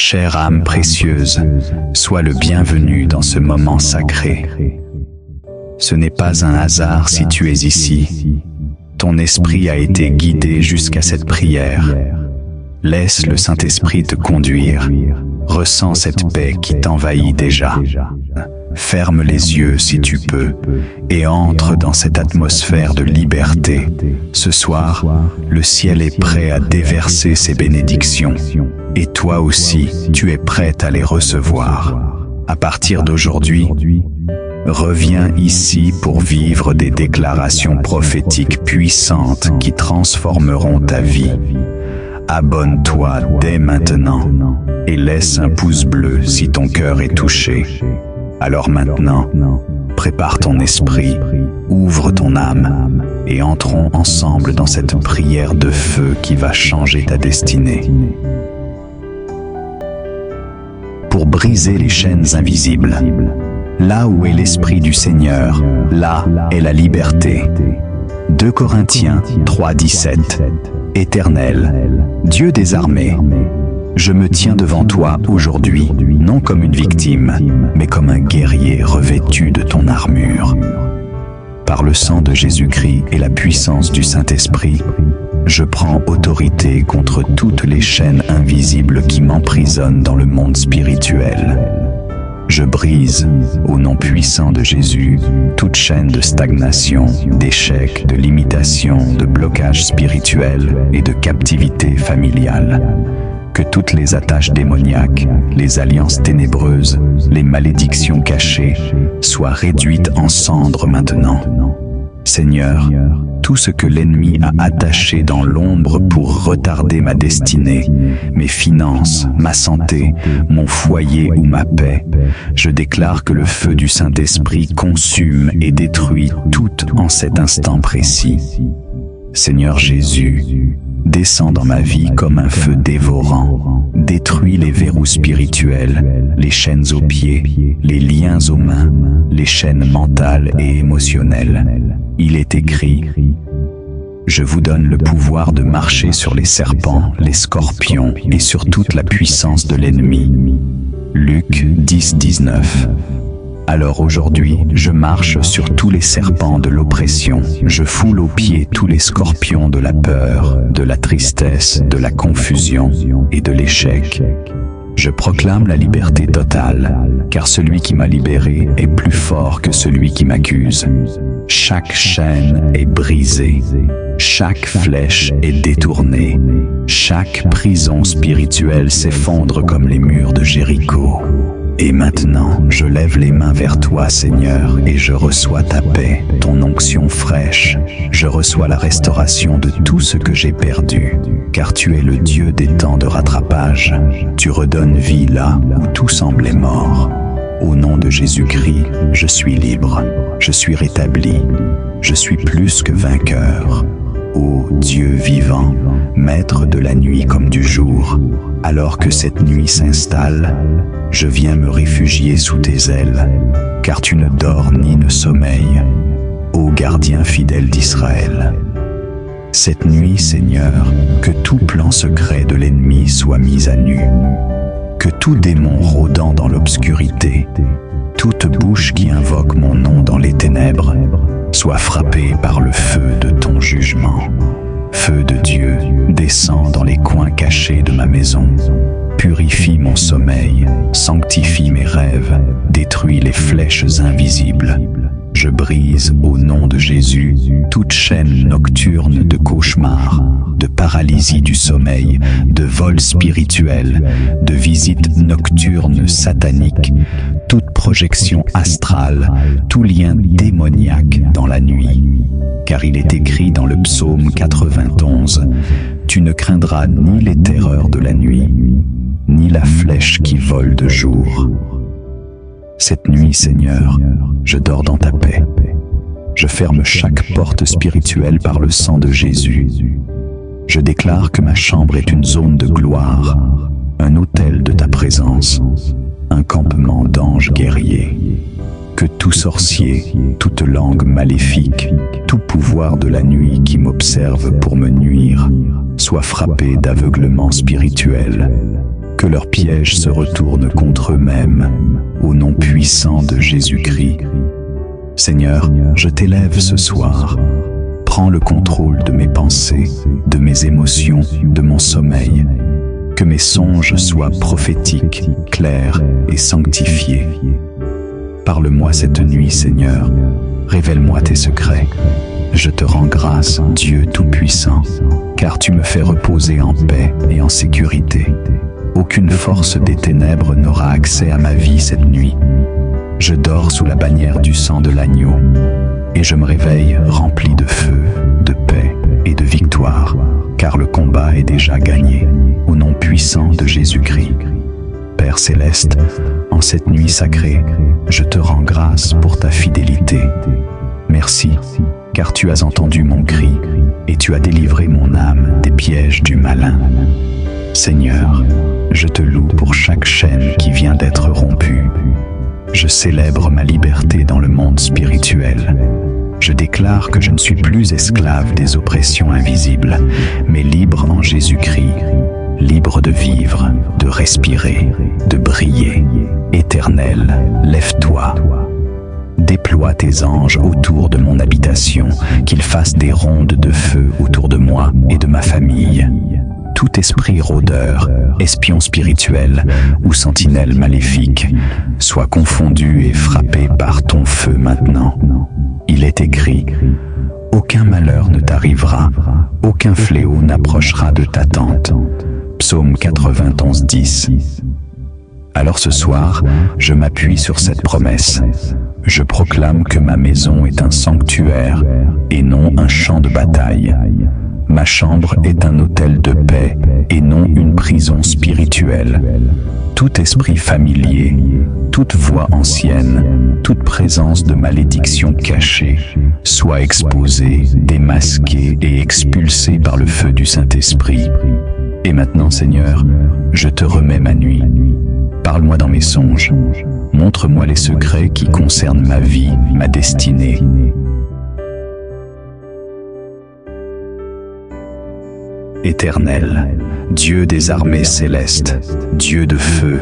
Chère âme précieuse, sois le bienvenu dans ce moment sacré. Ce n'est pas un hasard si tu es ici. Ton esprit a été guidé jusqu'à cette prière. Laisse le Saint-Esprit te conduire. Ressens cette paix qui t'envahit déjà. Ferme les yeux si tu peux et entre dans cette atmosphère de liberté. Ce soir, le ciel est prêt à déverser ses bénédictions. Et toi aussi, tu es prête à les recevoir. À partir d'aujourd'hui, reviens ici pour vivre des déclarations prophétiques puissantes qui transformeront ta vie. Abonne-toi dès maintenant et laisse un pouce bleu si ton cœur est touché. Alors maintenant, prépare ton esprit, ouvre ton âme et entrons ensemble dans cette prière de feu qui va changer ta destinée. Pour briser les chaînes invisibles, là où est l'Esprit du Seigneur, là est la liberté. 2 Corinthiens 3:17. Éternel, Dieu des armées, je me tiens devant toi aujourd'hui, non comme une victime, mais comme un guerrier revêtu de ton armure. Par le sang de Jésus-Christ et la puissance du Saint-Esprit, je prends autorité contre toutes les chaînes invisibles qui m'emprisonnent dans le monde spirituel. Je brise, au nom puissant de Jésus, toute chaîne de stagnation, d'échec, de limitation, de blocage spirituel et de captivité familiale. Que toutes les attaches démoniaques, les alliances ténébreuses, les malédictions cachées soient réduites en cendres maintenant. Seigneur, tout ce que l'ennemi a attaché dans l'ombre pour retarder ma destinée, mes finances, ma santé, mon foyer ou ma paix, je déclare que le feu du Saint-Esprit consume et détruit tout en cet instant précis. Seigneur Jésus, descends dans ma vie comme un feu dévorant. Détruis les verrous spirituels, les chaînes aux pieds, les liens aux mains, les chaînes mentales et émotionnelles. Il est écrit: je vous donne le pouvoir de marcher sur les serpents, les scorpions et sur toute la puissance de l'ennemi. Luc 10:19. Alors aujourd'hui, je marche sur tous les serpents de l'oppression. Je foule aux pieds tous les scorpions de la peur, de la tristesse, de la confusion et de l'échec. Je proclame la liberté totale, car celui qui m'a libéré est plus fort que celui qui m'accuse. Chaque chaîne est brisée, chaque flèche est détournée, chaque prison spirituelle s'effondre comme les murs de Jéricho. Et maintenant, je lève les mains vers toi, Seigneur, et je reçois ta paix, ton onction fraîche. Je reçois la restauration de tout ce que j'ai perdu, car tu es le Dieu des temps de rattrapage. Tu redonnes vie là où tout semblait mort. Au nom de Jésus-Christ, je suis libre, je suis rétabli, je suis plus que vainqueur. Ô Dieu vivant, maître de la nuit comme du jour, alors que cette nuit s'installe, je viens me réfugier sous tes ailes, car tu ne dors ni ne sommeilles, ô gardien fidèle d'Israël. Cette nuit, Seigneur, que tout plan secret de l'ennemi soit mis à nu, que tout démon rôdant dans l'obscurité, toute bouche qui invoque mon nom dans les ténèbres, soit frappée par le feu de ton jugement. Feu de Dieu, descends dans les coins cachés de ma maison. Purifie mon sommeil, sanctifie mes rêves, détruis les flèches invisibles. Je brise, au nom de Jésus, toute chaîne nocturne de cauchemars, de paralysie du sommeil, de vol spirituel, de visites nocturnes sataniques, toute projection astrale, tout lien démoniaque dans la nuit. Car il est écrit dans le psaume 91, « Tu ne craindras ni les terreurs de la nuit, ni la flèche qui vole de jour. » Cette nuit, Seigneur, je dors dans ta paix. Je ferme chaque porte spirituelle par le sang de Jésus. Je déclare que ma chambre est une zone de gloire, un autel de ta présence, un campement d'anges guerriers. Que tout sorcier, toute langue maléfique, tout pouvoir de la nuit qui m'observe pour me nuire, soit frappé d'aveuglement spirituel. que leurs pièges se retournent contre eux-mêmes, au nom puissant de Jésus-Christ. Seigneur, je t'élève ce soir. Prends le contrôle de mes pensées, de mes émotions, de mon sommeil. Que mes songes soient prophétiques, clairs et sanctifiés. Parle-moi cette nuit, Seigneur. Révèle-moi tes secrets. Je te rends grâce, Dieu Tout-Puissant, car tu me fais reposer en paix et en sécurité. Aucune force des ténèbres n'aura accès à ma vie cette nuit. Je dors sous la bannière du sang de l'agneau, et je me réveille rempli de feu, de paix et de victoire, car le combat est déjà gagné, au nom puissant de Jésus-Christ. Père céleste, en cette nuit sacrée, je te rends grâce pour ta fidélité. Merci, car tu as entendu mon cri, et tu as délivré mon âme des pièges du malin. Seigneur, je te loue pour chaque chaîne qui vient d'être rompue. Je célèbre ma liberté dans le monde spirituel. Je déclare que je ne suis plus esclave des oppressions invisibles, mais libre en Jésus-Christ, libre de vivre, de respirer, de briller. Éternel, lève-toi. Déploie tes anges autour de mon habitation, qu'ils fassent des rondes de feu autour de moi et de ma famille. Tout esprit rôdeur, espion spirituel ou sentinelle maléfique soit confondu et frappé par ton feu maintenant. Il est écrit: aucun malheur ne t'arrivera, aucun fléau n'approchera de ta tente. Psaume 91, 10. Alors ce soir, je m'appuie sur cette promesse. Je proclame que ma maison est un sanctuaire et non un champ de bataille. Ma chambre est un hôtel de paix et non une prison spirituelle. Tout esprit familier, toute voix ancienne, toute présence de malédiction cachée soit exposée, démasquée et expulsée par le feu du Saint-Esprit. Et maintenant, Seigneur, je te remets ma nuit. Parle-moi dans mes songes. Montre-moi les secrets qui concernent ma vie, ma destinée. Éternel, Dieu des armées célestes, Dieu de feu,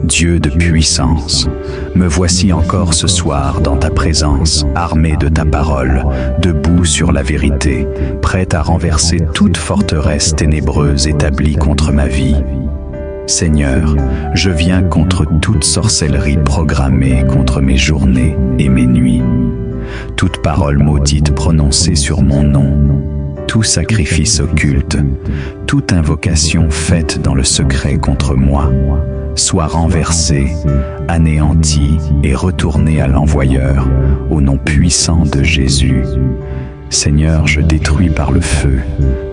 Dieu de puissance, me voici encore ce soir dans ta présence, armé de ta parole, debout sur la vérité, prêt à renverser toute forteresse ténébreuse établie contre ma vie. Seigneur, je viens contre toute sorcellerie programmée contre mes journées et mes nuits, toute parole maudite prononcée sur mon nom, tout sacrifice occulte, toute invocation faite dans le secret contre moi, soit renversée, anéantie et retournée à l'envoyeur, au nom puissant de Jésus. Seigneur, je détruis par le feu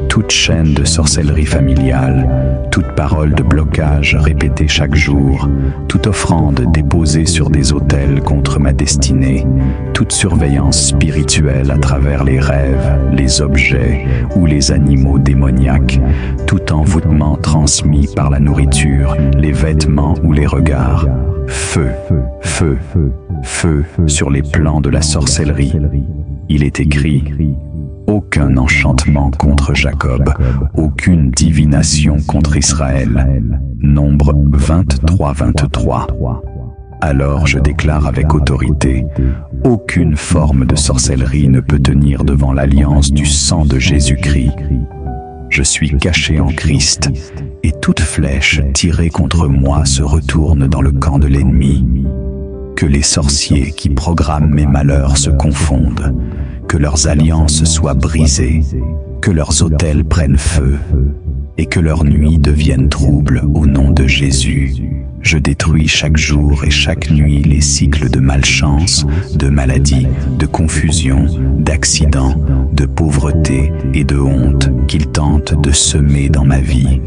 toute chaîne de sorcellerie familiale, toute parole de blocage répétée chaque jour, toute offrande déposée sur des autels contre ma destinée, toute surveillance spirituelle à travers les rêves, les objets ou les animaux démoniaques, tout envoûtement transmis par la nourriture, les vêtements ou les regards. Feu, feu, feu sur les plans de la sorcellerie. Il est écrit: aucun enchantement contre Jacob, aucune divination contre Israël. Nombre 23-23. Alors je déclare avec autorité: aucune forme de sorcellerie ne peut tenir devant l'alliance du sang de Jésus-Christ. Je suis caché en Christ, et toute flèche tirée contre moi se retourne dans le camp de l'ennemi. Que les sorciers qui programment mes malheurs se confondent, que leurs alliances soient brisées, que leurs autels prennent feu, et que leurs nuits deviennent troubles au nom de Jésus. Je détruis chaque jour et chaque nuit les cycles de malchance, de maladie, de confusion, d'accidents, de pauvreté et de honte qu'ils tentent de semer dans ma vie.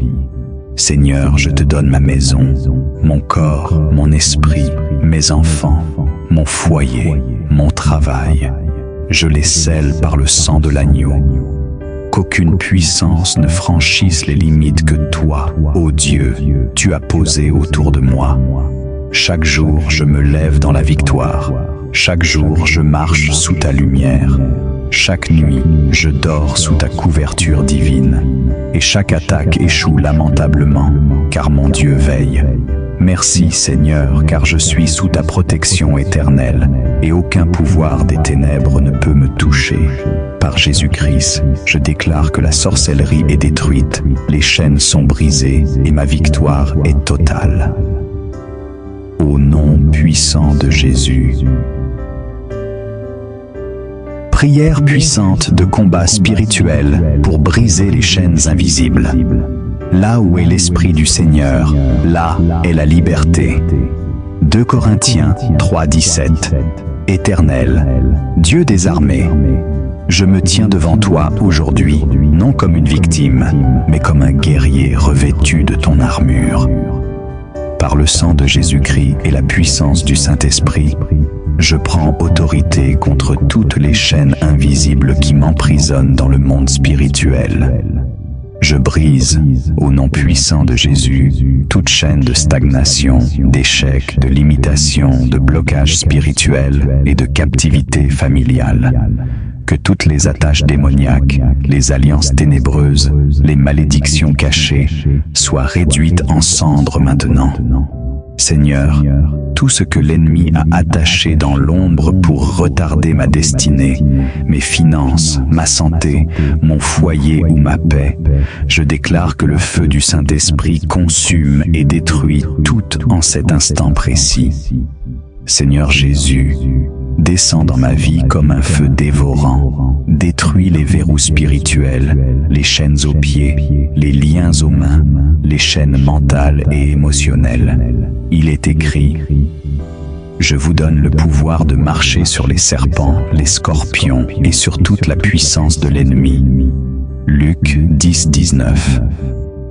Seigneur, je te donne ma maison, mon corps, mon esprit, mes enfants, mon foyer, mon travail. Je les scelle par le sang de l'agneau. Qu'aucune puissance ne franchisse les limites que toi, ô Dieu, tu as posées autour de moi. Chaque jour, je me lève dans la victoire. Chaque jour, je marche sous ta lumière. Chaque nuit, je dors sous ta couverture divine, et chaque attaque échoue lamentablement, car mon Dieu veille. Merci Seigneur, car je suis sous ta protection éternelle, et aucun pouvoir des ténèbres ne peut me toucher. Par Jésus-Christ, je déclare que la sorcellerie est détruite, les chaînes sont brisées, et ma victoire est totale. Au nom puissant de Jésus. Prière puissante de combat spirituel pour briser les chaînes invisibles. Là où est l'Esprit du Seigneur, là est la liberté. 2 Corinthiens 3:17. Éternel, Dieu des armées, je me tiens devant toi aujourd'hui, non comme une victime, mais comme un guerrier revêtu de ton armure. Par le sang de Jésus-Christ et la puissance du Saint-Esprit, je prends autorité contre toutes les chaînes invisibles qui m'emprisonnent dans le monde spirituel. Je brise, au nom puissant de Jésus, toute chaîne de stagnation, d'échec, de limitation, de blocage spirituel et de captivité familiale. Que toutes les attaches démoniaques, les alliances ténébreuses, les malédictions cachées soient réduites en cendres maintenant. Seigneur, tout ce que l'ennemi a attaché dans l'ombre pour retarder ma destinée, mes finances, ma santé, mon foyer ou ma paix, je déclare que le feu du Saint-Esprit consume et détruit tout en cet instant précis. Seigneur Jésus, descends dans ma vie comme un feu dévorant, détruis les verrous spirituels, les chaînes aux pieds, les liens aux mains, les chaînes mentales et émotionnelles. Il est écrit: je vous donne le pouvoir de marcher sur les serpents, les scorpions et sur toute la puissance de l'ennemi. Luc 10:19.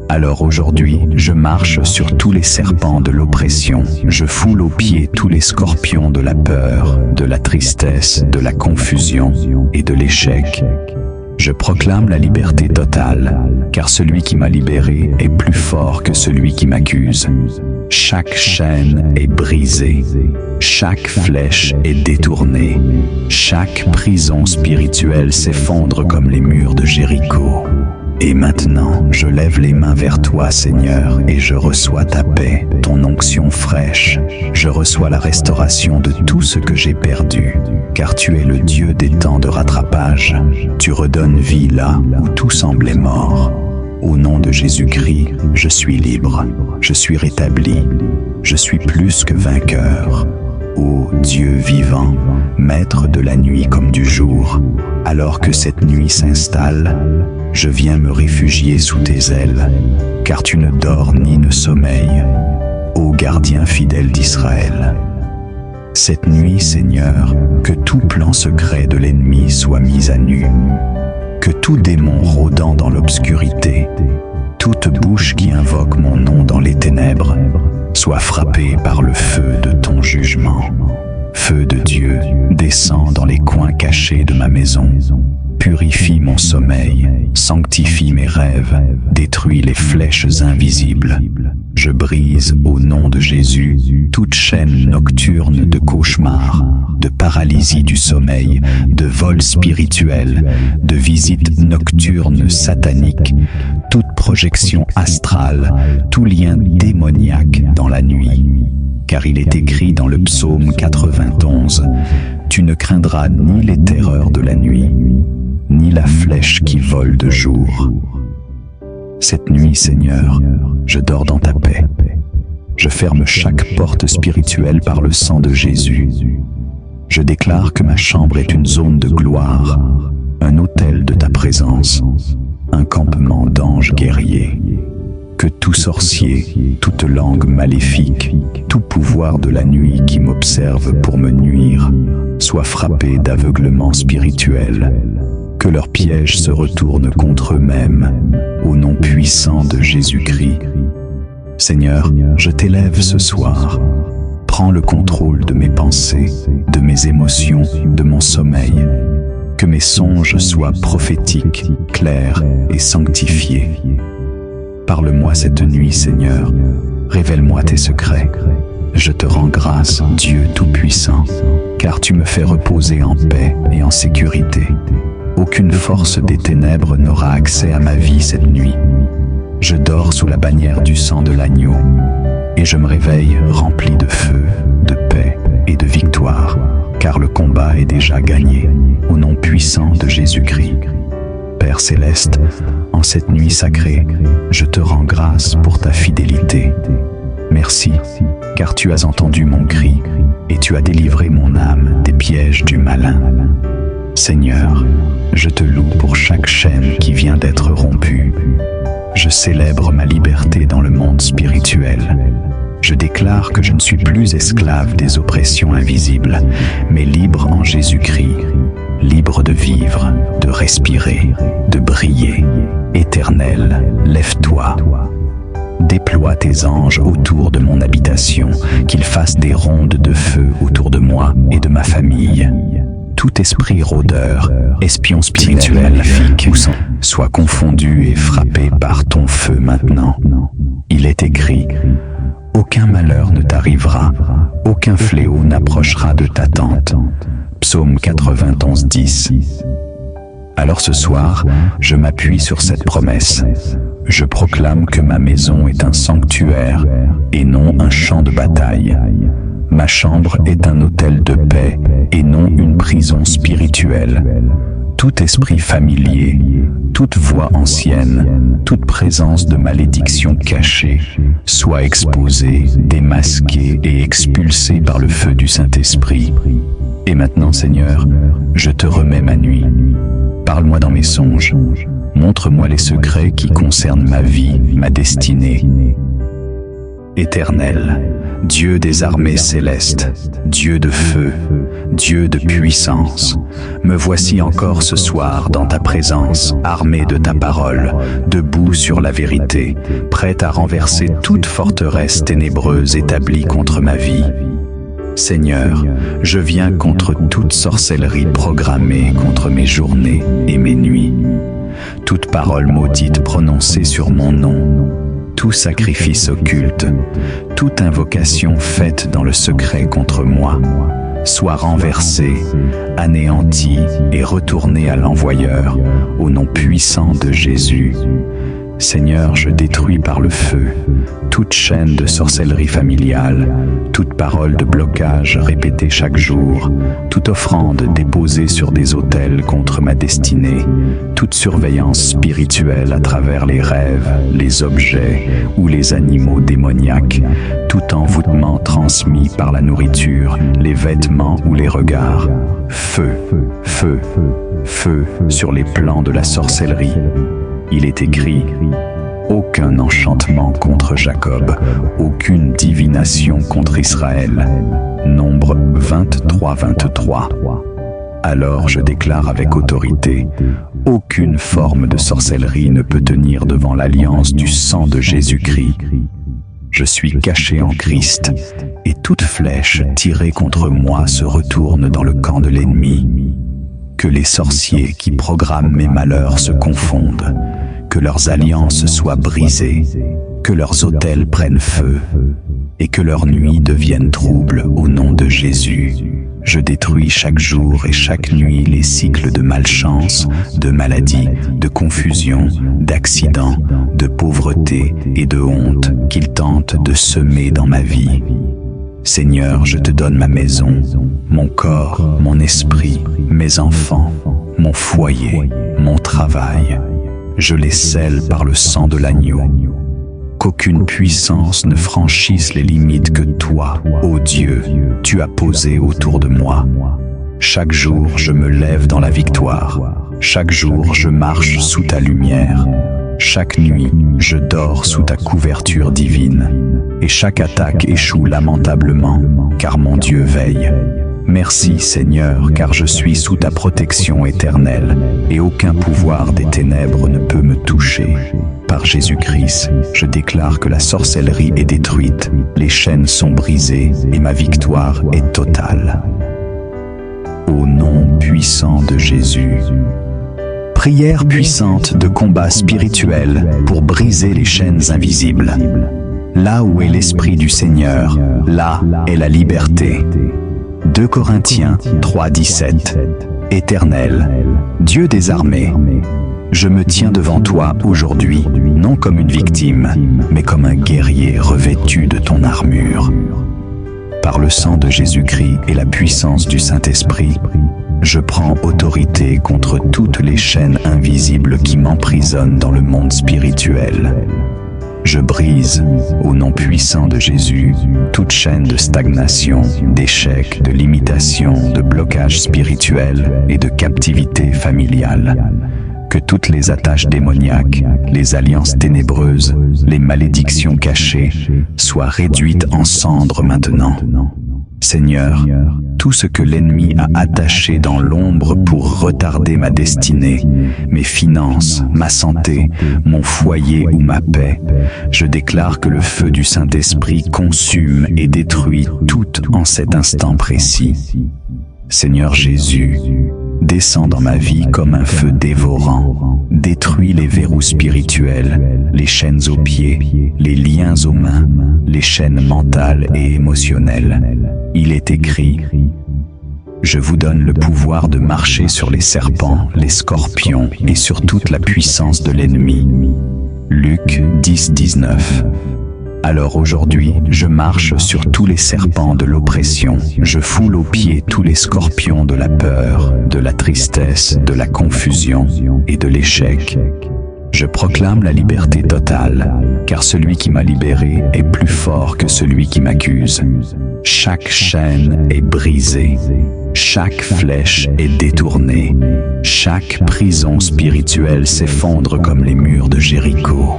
Alors aujourd'hui, je marche sur tous les serpents de l'oppression, je foule aux pieds tous les scorpions de la peur, de la tristesse, de la confusion et de l'échec. Je proclame la liberté totale, car celui qui m'a libéré est plus fort que celui qui m'accuse. Chaque chaîne est brisée, chaque flèche est détournée, chaque prison spirituelle s'effondre comme les murs de Jéricho. Et maintenant, je lève les mains vers toi, Seigneur, et je reçois ta paix, ton onction fraîche. Je reçois la restauration de tout ce que j'ai perdu, car tu es le Dieu des temps de rattrapage. Tu redonnes vie là où tout semblait mort. Au nom de Jésus-Christ, je suis libre, je suis rétabli, je suis plus que vainqueur. Ô Dieu vivant, maître de la nuit comme du jour, alors que cette nuit s'installe, je viens me réfugier sous tes ailes, car tu ne dors ni ne sommeilles, ô gardien fidèle d'Israël. Cette nuit, Seigneur, que tout plan secret de l'ennemi soit mis à nu, que tout démon rôdant dans l'obscurité, toute bouche qui invoque mon nom dans les ténèbres, soit frappé par le feu de ton jugement. Feu de Dieu, descend dans les coins cachés de ma maison. Purifie mon sommeil, sanctifie mes rêves, détruis les flèches invisibles. Je brise, au nom de Jésus, toute chaîne nocturne de cauchemars, de paralysie du sommeil, de vol spirituel, de visites nocturnes sataniques, toute projection astrale, tout lien démoniaque dans la nuit. Car il est écrit dans le psaume 91, « Tu ne craindras ni les terreurs de la nuit, ni la flèche qui vole de jour. » Cette nuit, Seigneur, je dors dans ta paix. Je ferme chaque porte spirituelle par le sang de Jésus. Je déclare que ma chambre est une zone de gloire, un autel de ta présence, un campement d'anges guerriers. Que tout sorcier, toute langue maléfique, tout pouvoir de la nuit qui m'observe pour me nuire, soit frappé d'aveuglement spirituel. Que leurs pièges se retournent contre eux-mêmes, au nom puissant de Jésus-Christ. Seigneur, je t'élève ce soir. Prends le contrôle de mes pensées, de mes émotions, de mon sommeil. Que mes songes soient prophétiques, clairs et sanctifiés. Parle-moi cette nuit, Seigneur. Révèle-moi tes secrets. Je te rends grâce, Dieu Tout-Puissant, car tu me fais reposer en paix et en sécurité. Aucune force des ténèbres n'aura accès à ma vie cette nuit. Je dors sous la bannière du sang de l'agneau, et je me réveille rempli de feu, de paix et de victoire, car le combat est déjà gagné, au nom puissant de Jésus-Christ. Père céleste, en cette nuit sacrée, je te rends grâce pour ta fidélité. Merci, car tu as entendu mon cri, et tu as délivré mon âme des pièges du malin. Seigneur, je te loue pour chaque chaîne qui vient d'être rompue. Je célèbre ma liberté dans le monde spirituel. Je déclare que je ne suis plus esclave des oppressions invisibles, mais libre en Jésus-Christ, libre de vivre, de respirer, de briller. Éternel, lève-toi. Déploie tes anges autour de mon habitation, qu'ils fassent des rondes de feu autour de moi et de ma famille. Tout esprit rôdeur, espion spirituel, maléfique, soit confondu et frappé par ton feu maintenant. Il est écrit: aucun malheur ne t'arrivera, aucun fléau n'approchera de ta tente. Psaume 91, 10. Alors ce soir, je m'appuie sur cette promesse. Je proclame que ma maison est un sanctuaire et non un champ de bataille. Ma chambre est un hôtel de paix et non une prison spirituelle. Tout esprit familier, toute voix ancienne, toute présence de malédiction cachée, soit exposée, démasquée et expulsée par le feu du Saint-Esprit. Et maintenant, Seigneur, je te remets ma nuit. Parle-moi dans mes songes. Montre-moi les secrets qui concernent ma vie, ma destinée. Éternel, Dieu des armées célestes, Dieu de feu, Dieu de puissance, me voici encore ce soir dans ta présence, armé de ta parole, debout sur la vérité, prêt à renverser toute forteresse ténébreuse établie contre ma vie. Seigneur, je viens contre toute sorcellerie programmée contre mes journées et mes nuits, toute parole maudite prononcée sur mon nom, tout sacrifice occulte, toute invocation faite dans le secret contre moi, soit renversée, anéantie et retournée à l'envoyeur, au nom puissant de Jésus. Seigneur, je détruis par le feu toute chaîne de sorcellerie familiale, toute parole de blocage répétée chaque jour, toute offrande déposée sur des autels contre ma destinée, toute surveillance spirituelle à travers les rêves, les objets ou les animaux démoniaques, tout envoûtement transmis par la nourriture, les vêtements ou les regards. Feu, feu, feu sur les plans de la sorcellerie. Il est écrit: aucun enchantement contre Jacob, aucune divination contre Israël. Nombre 23, 23. Alors je déclare avec autorité: aucune forme de sorcellerie ne peut tenir devant l'alliance du sang de Jésus-Christ. Je suis caché en Christ, et toute flèche tirée contre moi se retourne dans le camp de l'ennemi. Que les sorciers qui programment mes malheurs se confondent, que leurs alliances soient brisées, que leurs autels prennent feu, et que leurs nuits deviennent troubles au nom de Jésus. Je détruis chaque jour et chaque nuit les cycles de malchance, de maladie, de confusion, d'accidents, de pauvreté et de honte qu'ils tentent de semer dans ma vie. Seigneur, je te donne ma maison, mon corps, mon esprit, mes enfants, mon foyer, mon travail. Je les scelle par le sang de l'agneau. Qu'aucune puissance ne franchisse les limites que toi, ô Dieu, tu as posées autour de moi. Chaque jour, je me lève dans la victoire. Chaque jour, je marche sous ta lumière. Chaque nuit, je dors sous ta couverture divine. Et chaque attaque échoue lamentablement, car mon Dieu veille. Merci Seigneur, car je suis sous ta protection éternelle, et aucun pouvoir des ténèbres ne peut me toucher. Par Jésus-Christ, je déclare que la sorcellerie est détruite, les chaînes sont brisées, et ma victoire est totale. Au nom puissant de Jésus. Prière puissante de combat spirituel pour briser les chaînes invisibles. Là où est l'Esprit du Seigneur, là est la liberté. 2 Corinthiens 3, 17. Éternel, Dieu des armées, je me tiens devant toi aujourd'hui, non comme une victime, mais comme un guerrier revêtu de ton armure. Par le sang de Jésus-Christ et la puissance du Saint-Esprit, je prends autorité contre toutes les chaînes invisibles qui m'emprisonnent dans le monde spirituel. Je brise, au nom puissant de Jésus, toute chaîne de stagnation, d'échec, de limitation, de blocage spirituel et de captivité familiale. Que toutes les attaches démoniaques, les alliances ténébreuses, les malédictions cachées soient réduites en cendres maintenant. Seigneur, tout ce que l'ennemi a attaché dans l'ombre pour retarder ma destinée, mes finances, ma santé, mon foyer ou ma paix, je déclare que le feu du Saint-Esprit consume et détruit tout en cet instant précis. Seigneur Jésus, descends dans ma vie comme un feu dévorant, détruis les verrous spirituels, les chaînes aux pieds, les liens aux mains, les chaînes mentales et émotionnelles. Il est écrit: je vous donne le pouvoir de marcher sur les serpents, les scorpions et sur toute la puissance de l'ennemi. Luc 10, 19. Alors aujourd'hui, je marche sur tous les serpents de l'oppression. Je foule aux pieds tous les scorpions de la peur, de la tristesse, de la confusion et de l'échec. Je proclame la liberté totale, car celui qui m'a libéré est plus fort que celui qui m'accuse. Chaque chaîne est brisée, chaque flèche est détournée, chaque prison spirituelle s'effondre comme les murs de Jéricho.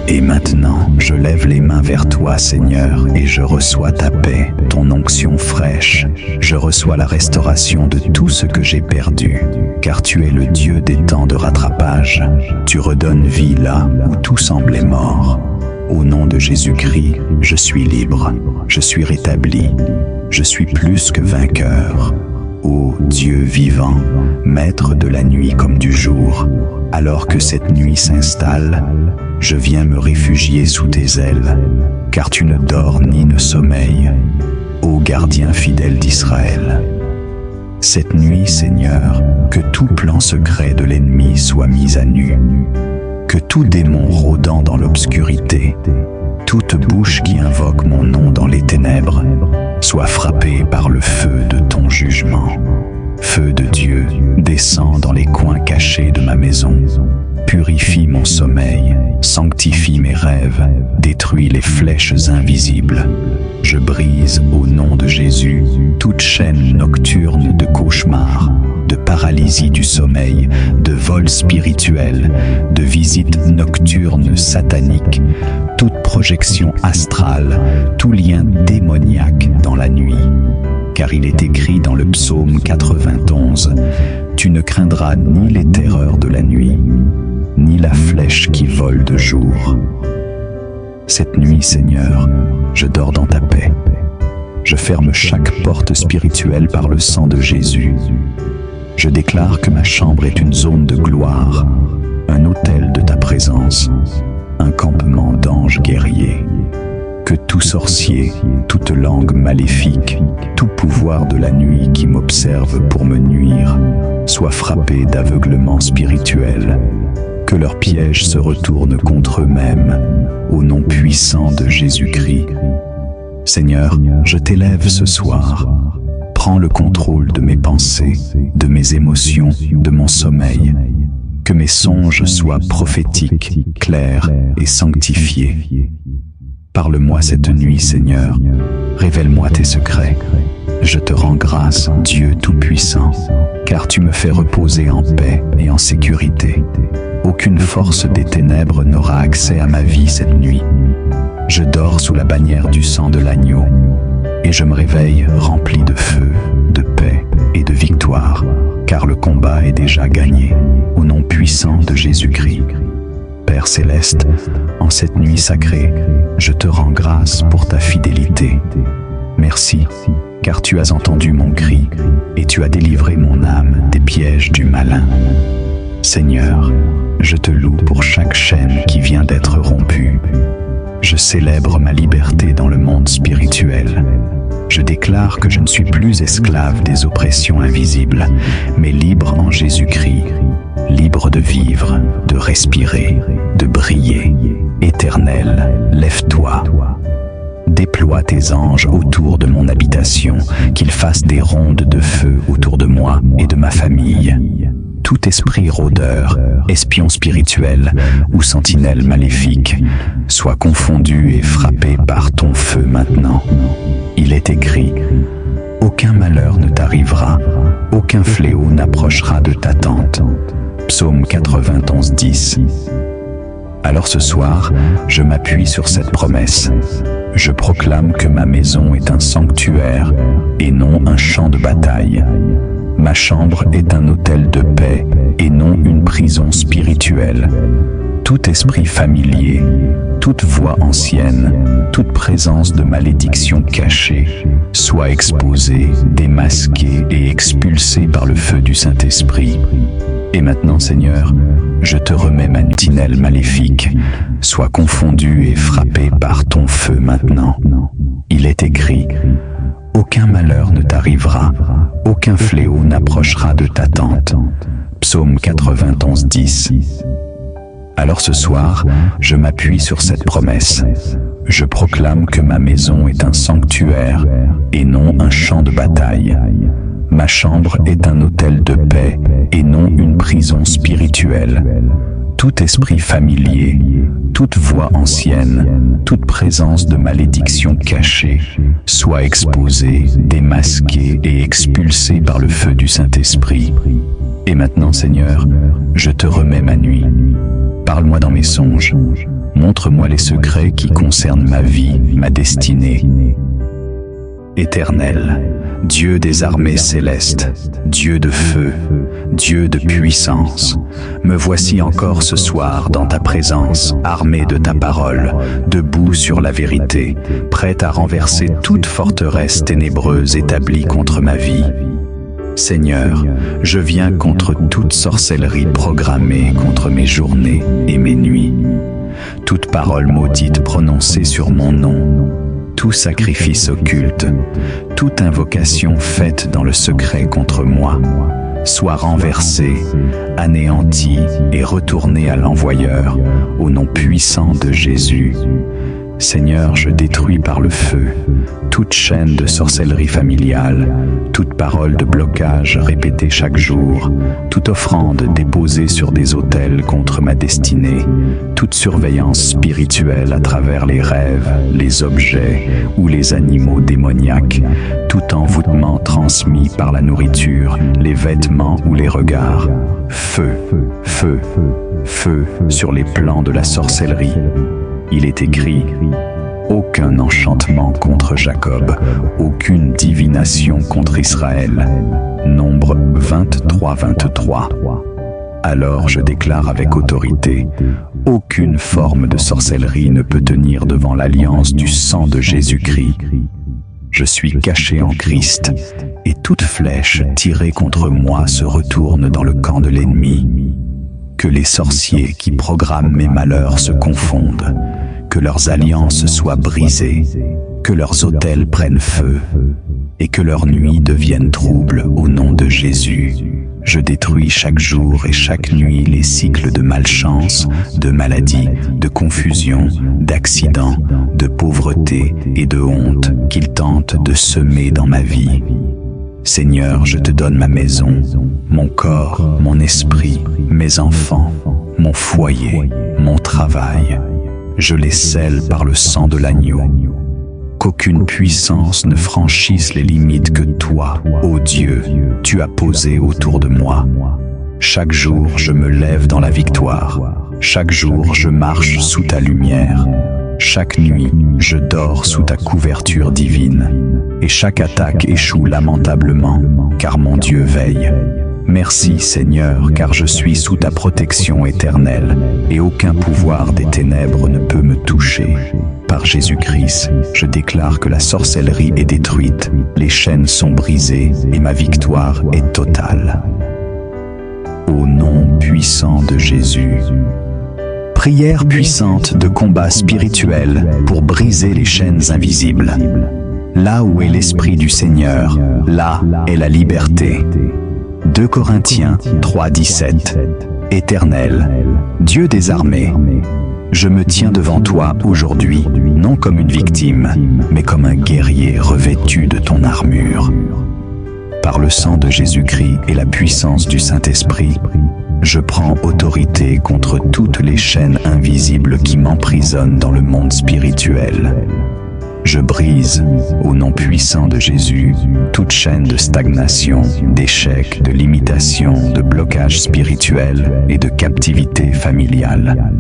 Et maintenant, je lève les mains vers toi, Seigneur, et je reçois ta paix, ton onction fraîche. Je reçois la restauration de tout ce que j'ai perdu, car tu es le Dieu des temps de rattrapage. Tu redonnes vie là où tout semblait mort. Au nom de Jésus-Christ, je suis libre, je suis rétabli, je suis plus que vainqueur. Ô Dieu vivant, maître de la nuit comme du jour, alors que cette nuit s'installe, je viens me réfugier sous tes ailes, car tu ne dors ni ne sommeilles, ô gardien fidèle d'Israël. Cette nuit, Seigneur, que tout plan secret de l'ennemi soit mis à nu, que tout démon rôdant dans l'obscurité, toute bouche qui invoque mon nom dans les ténèbres, soit frappée par le feu de ton jugement. Feu de Dieu, descend dans les coins cachés de ma maison, purifie mon sommeil, sanctifie mes rêves, détruis les flèches invisibles. Je brise au nom de Jésus toute chaîne nocturne de cauchemars, de paralysie du sommeil, de vol spirituel, de visites nocturnes sataniques, toute projection astrale, tout lien démoniaque dans la nuit. Car il est écrit dans le psaume 91, « Tu ne craindras ni les terreurs de la nuit, ni la flèche qui vole de jour. » Cette nuit, Seigneur, je dors dans ta paix. Je ferme chaque porte spirituelle par le sang de Jésus. Je déclare que ma chambre est une zone de gloire, un autel de ta présence, un campement d'anges guerriers. Que tout sorcier, toute langue maléfique, tout pouvoir de la nuit qui m'observe pour me nuire, soit frappé d'aveuglement spirituel. Que leurs pièges se retournent contre eux-mêmes, au nom puissant de Jésus-Christ. Seigneur, je t'élève ce soir. Prends le contrôle de mes pensées, de mes émotions, de mon sommeil. Que mes songes soient prophétiques, clairs et sanctifiés. Parle-moi cette nuit, Seigneur. Révèle-moi tes secrets. Je te rends grâce, Dieu Tout-Puissant, car tu me fais reposer en paix et en sécurité. Aucune force des ténèbres n'aura accès à ma vie cette nuit. Je dors sous la bannière du sang de l'agneau, et je me réveille rempli de feu, de paix et de victoire, car le combat est déjà gagné, au nom puissant de Jésus-Christ. Père céleste, en cette nuit sacrée, je te rends grâce pour ta fidélité. Merci, car tu as entendu mon cri et tu as délivré mon âme des pièges du malin. Seigneur, je te loue pour chaque chaîne qui vient d'être rompue. Je célèbre ma liberté dans le monde spirituel. Je déclare que je ne suis plus esclave des oppressions invisibles, mais libre en Jésus-Christ, libre de vivre, de respirer, de briller. Éternel, lève-toi. Déploie tes anges autour de mon habitation, qu'ils fassent des rondes de feu autour de moi et de ma famille. Tout esprit rôdeur, espion spirituel ou sentinelle maléfique, soit confondu et frappé par ton feu maintenant. Il est écrit: aucun malheur ne t'arrivera, aucun fléau n'approchera de ta tente. Psaume 91, 10. Alors ce soir, je m'appuie sur cette promesse. Je proclame que ma maison est un sanctuaire et non un champ de bataille. Ma chambre est un hôtel de paix et non une prison spirituelle. Tout esprit familier, toute voix ancienne, toute présence de malédiction cachée, soit exposée, démasquée et expulsée par le feu du Saint-Esprit. Et maintenant, Seigneur, je te remets ma sentinelle maléfique, sois confondu et frappé par ton feu maintenant. Il est écrit: aucun malheur ne t'arrivera, aucun fléau n'approchera de ta tente. Psaume 91, 10. Alors ce soir, je m'appuie sur cette promesse. Je proclame que ma maison est un sanctuaire et non un champ de bataille. Ma chambre est un hôtel de paix et non une prison spirituelle. Tout esprit familier, toute voix ancienne, toute présence de malédiction cachée, soit exposée, démasquée et expulsée par le feu du Saint-Esprit. Et maintenant, Seigneur, je te remets ma nuit. Parle-moi dans mes songes. Montre-moi les secrets qui concernent ma vie, ma destinée. Éternel, Dieu des armées célestes, Dieu de feu, Dieu de puissance, me voici encore ce soir dans ta présence, armé de ta parole, debout sur la vérité, prêt à renverser toute forteresse ténébreuse établie contre ma vie. Seigneur, je viens contre toute sorcellerie programmée contre mes journées et mes nuits, toute parole maudite prononcée sur mon nom, tout sacrifice occulte, toute invocation faite dans le secret contre moi, soit renversée, anéantie et retournée à l'envoyeur, au nom puissant de Jésus. Seigneur, je détruis par le feu toute chaîne de sorcellerie familiale, toute parole de blocage répétée chaque jour, toute offrande déposée sur des autels contre ma destinée, toute surveillance spirituelle à travers les rêves, les objets ou les animaux démoniaques, tout envoûtement transmis par la nourriture, les vêtements ou les regards. Feu, feu, feu sur les plans de la sorcellerie. Il est écrit: aucun enchantement contre Jacob, aucune divination contre Israël. Nombre 23, 23. Alors je déclare avec autorité: aucune forme de sorcellerie ne peut tenir devant l'alliance du sang de Jésus-Christ. Je suis caché en Christ, et toute flèche tirée contre moi se retourne dans le camp de l'ennemi. Que les sorciers qui programment mes malheurs se confondent, que leurs alliances soient brisées, que leurs autels prennent feu, et que leurs nuits deviennent troubles au nom de Jésus. Je détruis chaque jour et chaque nuit les cycles de malchance, de maladie, de confusion, d'accidents, de pauvreté et de honte qu'ils tentent de semer dans ma vie. Seigneur, je te donne ma maison, mon corps, mon esprit, mes enfants, mon foyer, mon travail. Je les scelle par le sang de l'agneau. Qu'aucune puissance ne franchisse les limites que toi, ô Dieu, tu as posées autour de moi. Chaque jour, je me lève dans la victoire. Chaque jour, je marche sous ta lumière. Chaque nuit, je dors sous ta couverture divine. Et chaque attaque échoue lamentablement, car mon Dieu veille. Merci Seigneur, car je suis sous ta protection éternelle, et aucun pouvoir des ténèbres ne peut me toucher. Par Jésus-Christ, je déclare que la sorcellerie est détruite, les chaînes sont brisées, et ma victoire est totale. Au nom puissant de Jésus. Prière puissante de combat spirituel pour briser les chaînes invisibles. Là où est l'Esprit du Seigneur, là est la liberté. 2 Corinthiens 3:17. Éternel, Dieu des armées, je me tiens devant toi aujourd'hui, non comme une victime, mais comme un guerrier revêtu de ton armure. Par le sang de Jésus-Christ et la puissance du Saint-Esprit, je prends autorité contre toutes les chaînes invisibles qui m'emprisonnent dans le monde spirituel. Je brise, au nom puissant de Jésus, toute chaîne de stagnation, d'échec, de limitation, de blocage spirituel et de captivité familiale.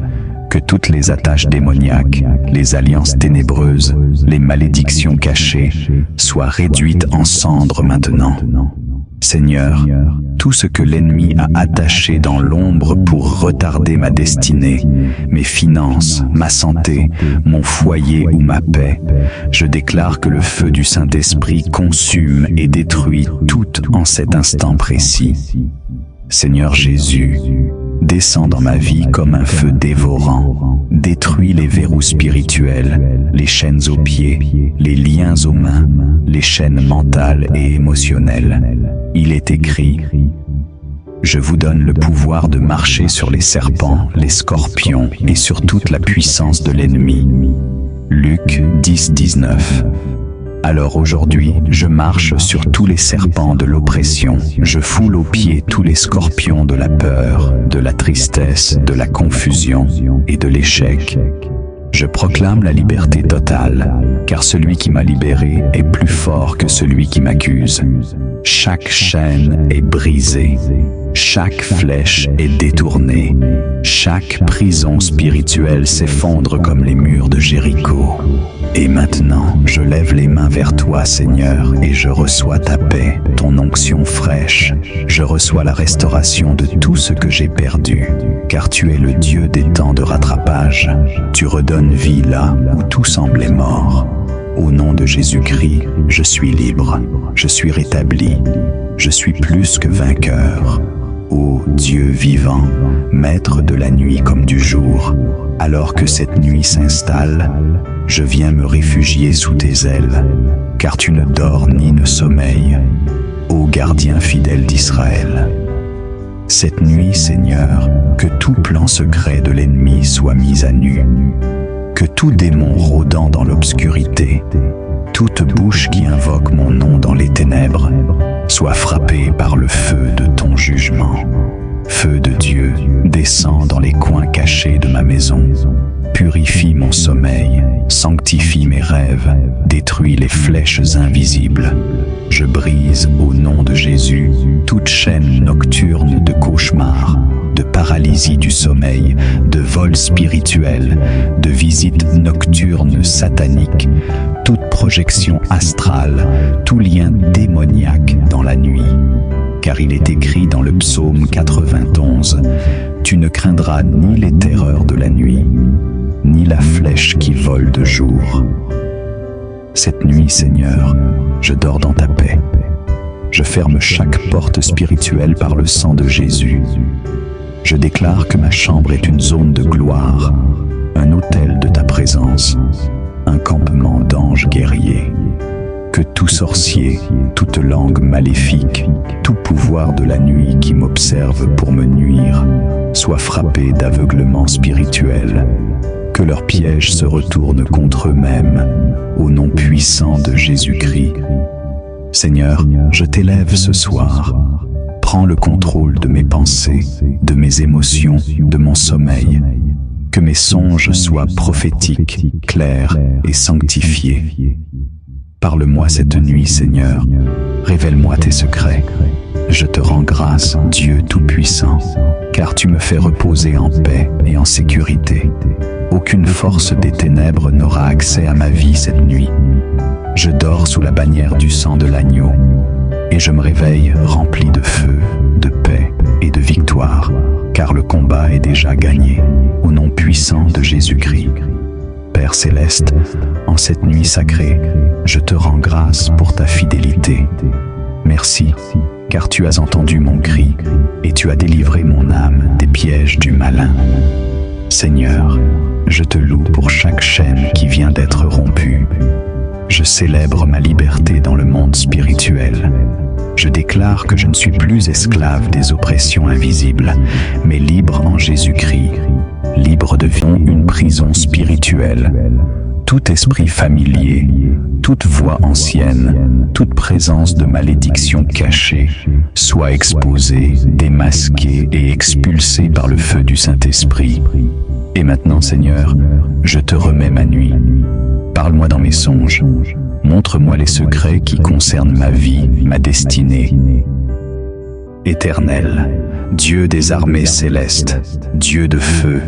Que toutes les attaches démoniaques, les alliances ténébreuses, les malédictions cachées soient réduites en cendres maintenant. Seigneur, tout ce que l'ennemi a attaché dans l'ombre pour retarder ma destinée, mes finances, ma santé, mon foyer ou ma paix, je déclare que le feu du Saint-Esprit consume et détruit tout en cet instant précis. Seigneur Jésus, descends dans ma vie comme un feu dévorant, détruis les verrous spirituels, les chaînes aux pieds, les liens aux mains, les chaînes mentales et émotionnelles. Il est écrit: je vous donne le pouvoir de marcher sur les serpents, les scorpions et sur toute la puissance de l'ennemi. Luc 10:19. Alors aujourd'hui, je marche sur tous les serpents de l'oppression. Je foule aux pieds tous les scorpions de la peur, de la tristesse, de la confusion et de l'échec. Je proclame la liberté totale, car celui qui m'a libéré est plus fort que celui qui m'accuse. Chaque chaîne est brisée, chaque flèche est détournée, chaque prison spirituelle s'effondre comme les murs de Jéricho. Et maintenant, je lève les mains vers toi, Seigneur, et je reçois ta paix, ton onction fraîche. Je reçois la restauration de tout ce que j'ai perdu, car tu es le Dieu des temps de rattrapage. Tu redonnes vie là où tout semblait mort. Au nom de Jésus-Christ, je suis libre, je suis rétabli, je suis plus que vainqueur. Ô Dieu vivant, maître de la nuit comme du jour, alors que cette nuit s'installe, je viens me réfugier sous tes ailes, car tu ne dors ni ne sommeilles, ô gardien fidèle d'Israël. Cette nuit, Seigneur, que tout plan secret de l'ennemi soit mis à nu, que tout démon rôdant dans l'obscurité, toute bouche qui invoque mon nom dans les ténèbres, soit frappée par le feu de ton jugement. Feu de Dieu, descend dans les coins cachés de ma maison, purifie mon sommeil, sanctifie mes rêves, détruis les flèches invisibles. Je brise au nom de Jésus toute chaîne nocturne de cauchemars, de paralysie du sommeil, de vol spirituel, de visites nocturnes sataniques, toute projection astrale, tout lien démoniaque dans la nuit. Car il est écrit dans le psaume 91, « Tu ne craindras ni les terreurs de la nuit, ni la flèche qui vole de jour. » Cette nuit, Seigneur, je dors dans ta paix. Je ferme chaque porte spirituelle par le sang de Jésus. Je déclare que ma chambre est une zone de gloire, un autel de ta présence, un campement d'anges guerriers. Que tout sorcier, toute langue maléfique, tout pouvoir de la nuit qui m'observe pour me nuire, soit frappé d'aveuglement spirituel. Que leurs pièges se retournent contre eux-mêmes, au nom puissant de Jésus-Christ. Seigneur, je t'élève ce soir. Prends le contrôle de mes pensées, de mes émotions, de mon sommeil. Que mes songes soient prophétiques, clairs et sanctifiés. Parle-moi cette nuit, Seigneur. Révèle-moi tes secrets. Je te rends grâce, Dieu Tout-Puissant, car tu me fais reposer en paix et en sécurité. Aucune force des ténèbres n'aura accès à ma vie cette nuit. Je dors sous la bannière du sang de l'agneau, et je me réveille rempli de feu, de paix et de victoire, car le combat est déjà gagné, au nom puissant de Jésus-Christ. Père céleste, en cette nuit sacrée, je te rends grâce pour ta fidélité. Merci, car tu as entendu mon cri et tu as délivré mon âme des pièges du malin. Seigneur, je te loue pour chaque chaîne qui vient d'être rompue. Je célèbre ma liberté dans le monde spirituel. Je déclare que je ne suis plus esclave des oppressions invisibles, mais libre en Jésus-Christ, libre de vivre une prison spirituelle. Tout esprit familier, toute voix ancienne, toute présence de malédiction cachée, soit exposée, démasquée et expulsée par le feu du Saint-Esprit. Et maintenant, Seigneur, je te remets ma nuit. Parle-moi dans mes songes. Montre-moi les secrets qui concernent ma vie, ma destinée. Éternel, Dieu des armées célestes, Dieu de feu,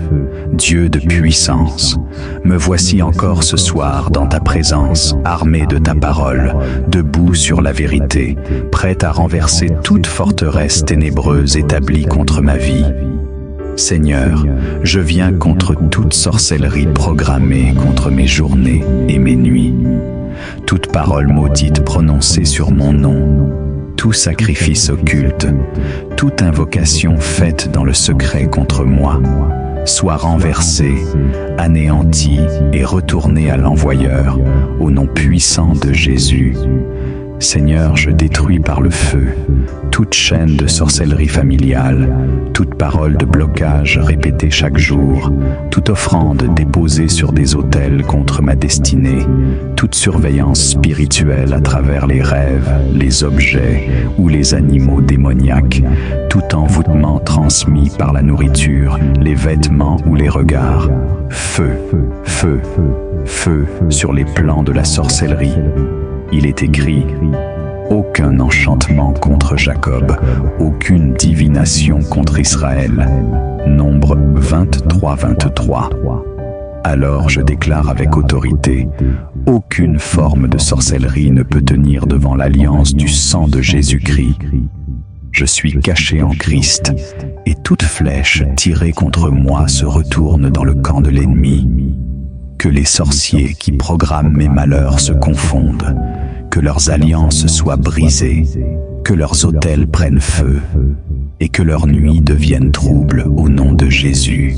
Dieu de puissance, me voici encore ce soir dans ta présence, armé de ta parole, debout sur la vérité, prêt à renverser toute forteresse ténébreuse établie contre ma vie. Seigneur, je viens contre toute sorcellerie programmée contre mes journées et mes nuits. Toute parole maudite prononcée sur mon nom, tout sacrifice occulte, toute invocation faite dans le secret contre moi, soit renversée, anéantie et retournée à l'envoyeur, au nom puissant de Jésus. Seigneur, je détruis par le feu toute chaîne de sorcellerie familiale, toute parole de blocage répétée chaque jour, toute offrande déposée sur des autels contre ma destinée, toute surveillance spirituelle à travers les rêves, les objets ou les animaux démoniaques, tout envoûtement transmis par la nourriture, les vêtements ou les regards. Feu, feu, feu sur les plans de la sorcellerie. Il est écrit: aucun enchantement contre Jacob, aucune divination contre Israël. Nombre 23-23. Alors je déclare avec autorité: aucune forme de sorcellerie ne peut tenir devant l'alliance du sang de Jésus-Christ. Je suis caché en Christ, et toute flèche tirée contre moi se retourne dans le camp de l'ennemi. Que les sorciers qui programment mes malheurs se confondent, que leurs alliances soient brisées, que leurs autels prennent feu, et que leurs nuits deviennent troubles au nom de Jésus.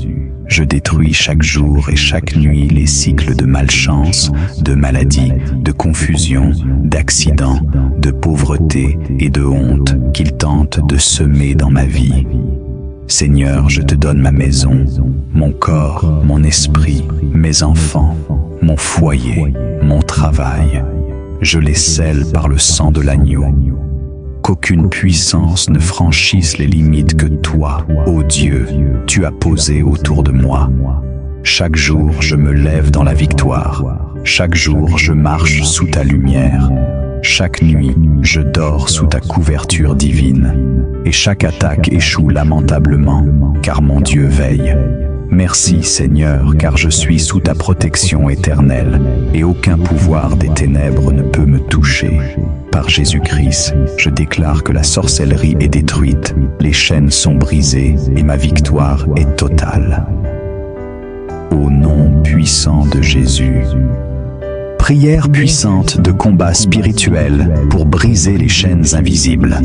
Je détruis chaque jour et chaque nuit les cycles de malchance, de maladie, de confusion, d'accidents, de pauvreté et de honte qu'ils tentent de semer dans ma vie. Seigneur, je te donne ma maison, mon corps, mon esprit, mes enfants, mon foyer, mon travail. Je les scelle par le sang de l'agneau. Qu'aucune puissance ne franchisse les limites que toi, ô Dieu, tu as posées autour de moi. Chaque jour, je me lève dans la victoire. Chaque jour, je marche sous ta lumière. Chaque nuit, je dors sous ta couverture divine. Et chaque attaque échoue lamentablement, car mon Dieu veille. Merci Seigneur, car je suis sous ta protection éternelle, et aucun pouvoir des ténèbres ne peut me toucher. Par Jésus-Christ, je déclare que la sorcellerie est détruite, les chaînes sont brisées, et ma victoire est totale. Au nom puissant de Jésus. Prière puissante de combat spirituel pour briser les chaînes invisibles.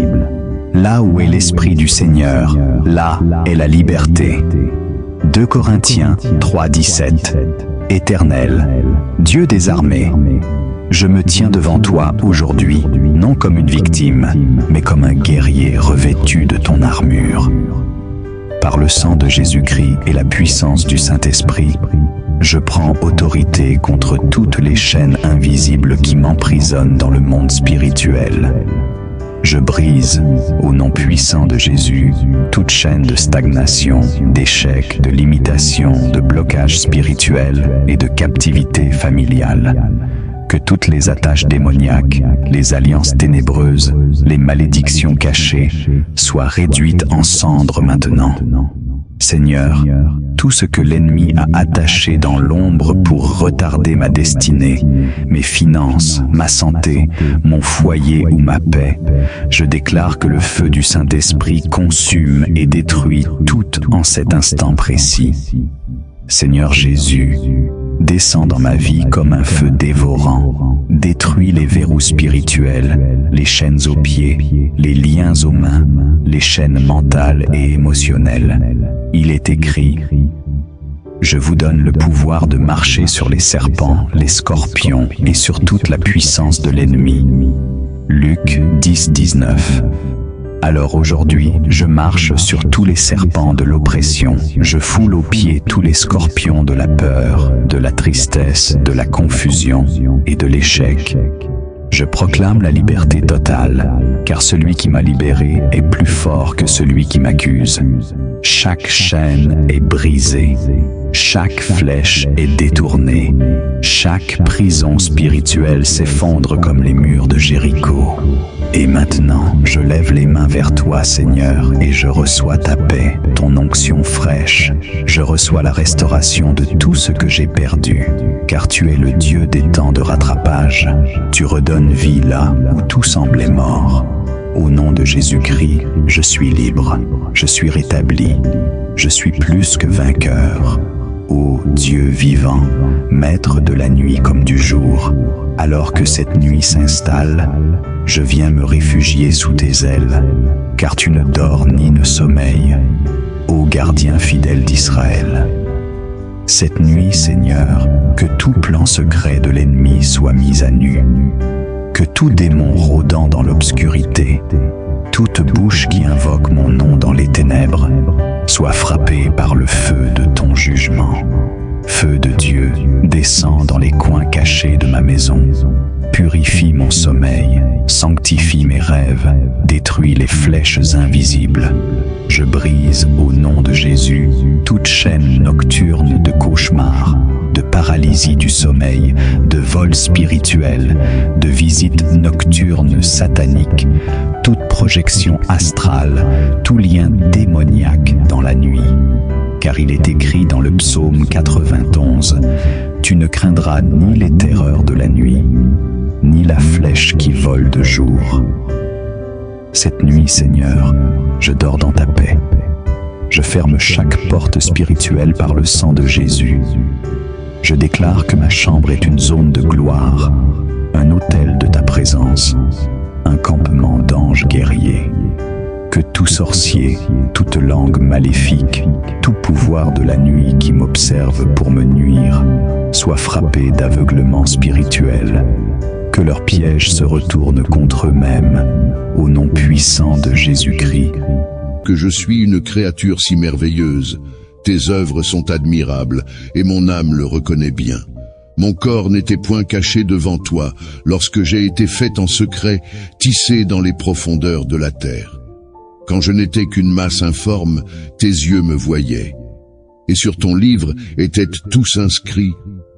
Là où est l'Esprit du Seigneur, là est la liberté. 2 Corinthiens 3:17. Éternel, Dieu des armées, je me tiens devant toi aujourd'hui, non comme une victime, mais comme un guerrier revêtu de ton armure. Par le sang de Jésus-Christ et la puissance du Saint-Esprit, je prends autorité contre toutes les chaînes invisibles qui m'emprisonnent dans le monde spirituel. Je brise, au nom puissant de Jésus, toute chaîne de stagnation, d'échec, de limitation, de blocage spirituel et de captivité familiale. Que toutes les attaches démoniaques, les alliances ténébreuses, les malédictions cachées soient réduites en cendres maintenant. Seigneur, tout ce que l'ennemi a attaché dans l'ombre pour retarder ma destinée, mes finances, ma santé, mon foyer ou ma paix, je déclare que le feu du Saint-Esprit consume et détruit tout en cet instant précis. Seigneur Jésus, descends dans ma vie comme un feu dévorant, détruis les verrous spirituels, les chaînes aux pieds, les liens aux mains, les chaînes mentales et émotionnelles. Il est écrit: Je vous donne le pouvoir de marcher sur les serpents, les scorpions et sur toute la puissance de l'ennemi. Luc 10, 19. Alors aujourd'hui, je marche sur tous les serpents de l'oppression. Je foule aux pieds tous les scorpions de la peur, de la tristesse, de la confusion et de l'échec. Je proclame la liberté totale, car celui qui m'a libéré est plus fort que celui qui m'accuse. Chaque chaîne est brisée, chaque flèche est détournée, chaque prison spirituelle s'effondre comme les murs de Jéricho. Et maintenant, je lève les mains vers toi, Seigneur, et je reçois ta paix, ton onction fraîche. Je reçois la restauration de tout ce que j'ai perdu, car tu es le Dieu des temps de rattrapage. Tu redonnes vie là où tout semblait mort. Au nom de Jésus-Christ, je suis libre, je suis rétabli, je suis plus que vainqueur. Ô Dieu vivant, maître de la nuit comme du jour, alors que cette nuit s'installe, je viens me réfugier sous tes ailes, car tu ne dors ni ne sommeilles, ô gardien fidèle d'Israël. Cette nuit, Seigneur, que tout plan secret de l'ennemi soit mis à nu, que tout démon rôdant dans l'obscurité, toute bouche qui invoque mon nom dans les ténèbres, soit frappée par le feu de ton jugement. Feu de Dieu, descend dans les coins cachés de ma maison, purifie mon sommeil, sanctifie mes rêves, détruis les flèches invisibles. Je brise au nom de Jésus toute chaîne nocturne de cauchemars, de paralysie du sommeil, de vol spirituel, de visites nocturnes sataniques, toute projection astrale, tout lien démoniaque dans la nuit. Car il est écrit dans le psaume 91, « Tu ne craindras ni les terreurs de la nuit, ni la flèche qui vole de jour. » Cette nuit, Seigneur, je dors dans ta paix. Je ferme chaque porte spirituelle par le sang de Jésus. Je déclare que ma chambre est une zone de gloire, un autel de ta présence, un campement d'anges guerriers. Que tout sorcier, toute langue maléfique, tout pouvoir de la nuit qui m'observe pour me nuire, soit frappé d'aveuglement spirituel. Que leurs pièges se retournent contre eux-mêmes, au nom puissant de Jésus-Christ. Que je suis une créature si merveilleuse, tes œuvres sont admirables, et mon âme le reconnaît bien. Mon corps n'était point caché devant toi, lorsque j'ai été fait en secret, tissé dans les profondeurs de la terre. Quand je n'étais qu'une masse informe, tes yeux me voyaient. Et sur ton livre étaient tous inscrits,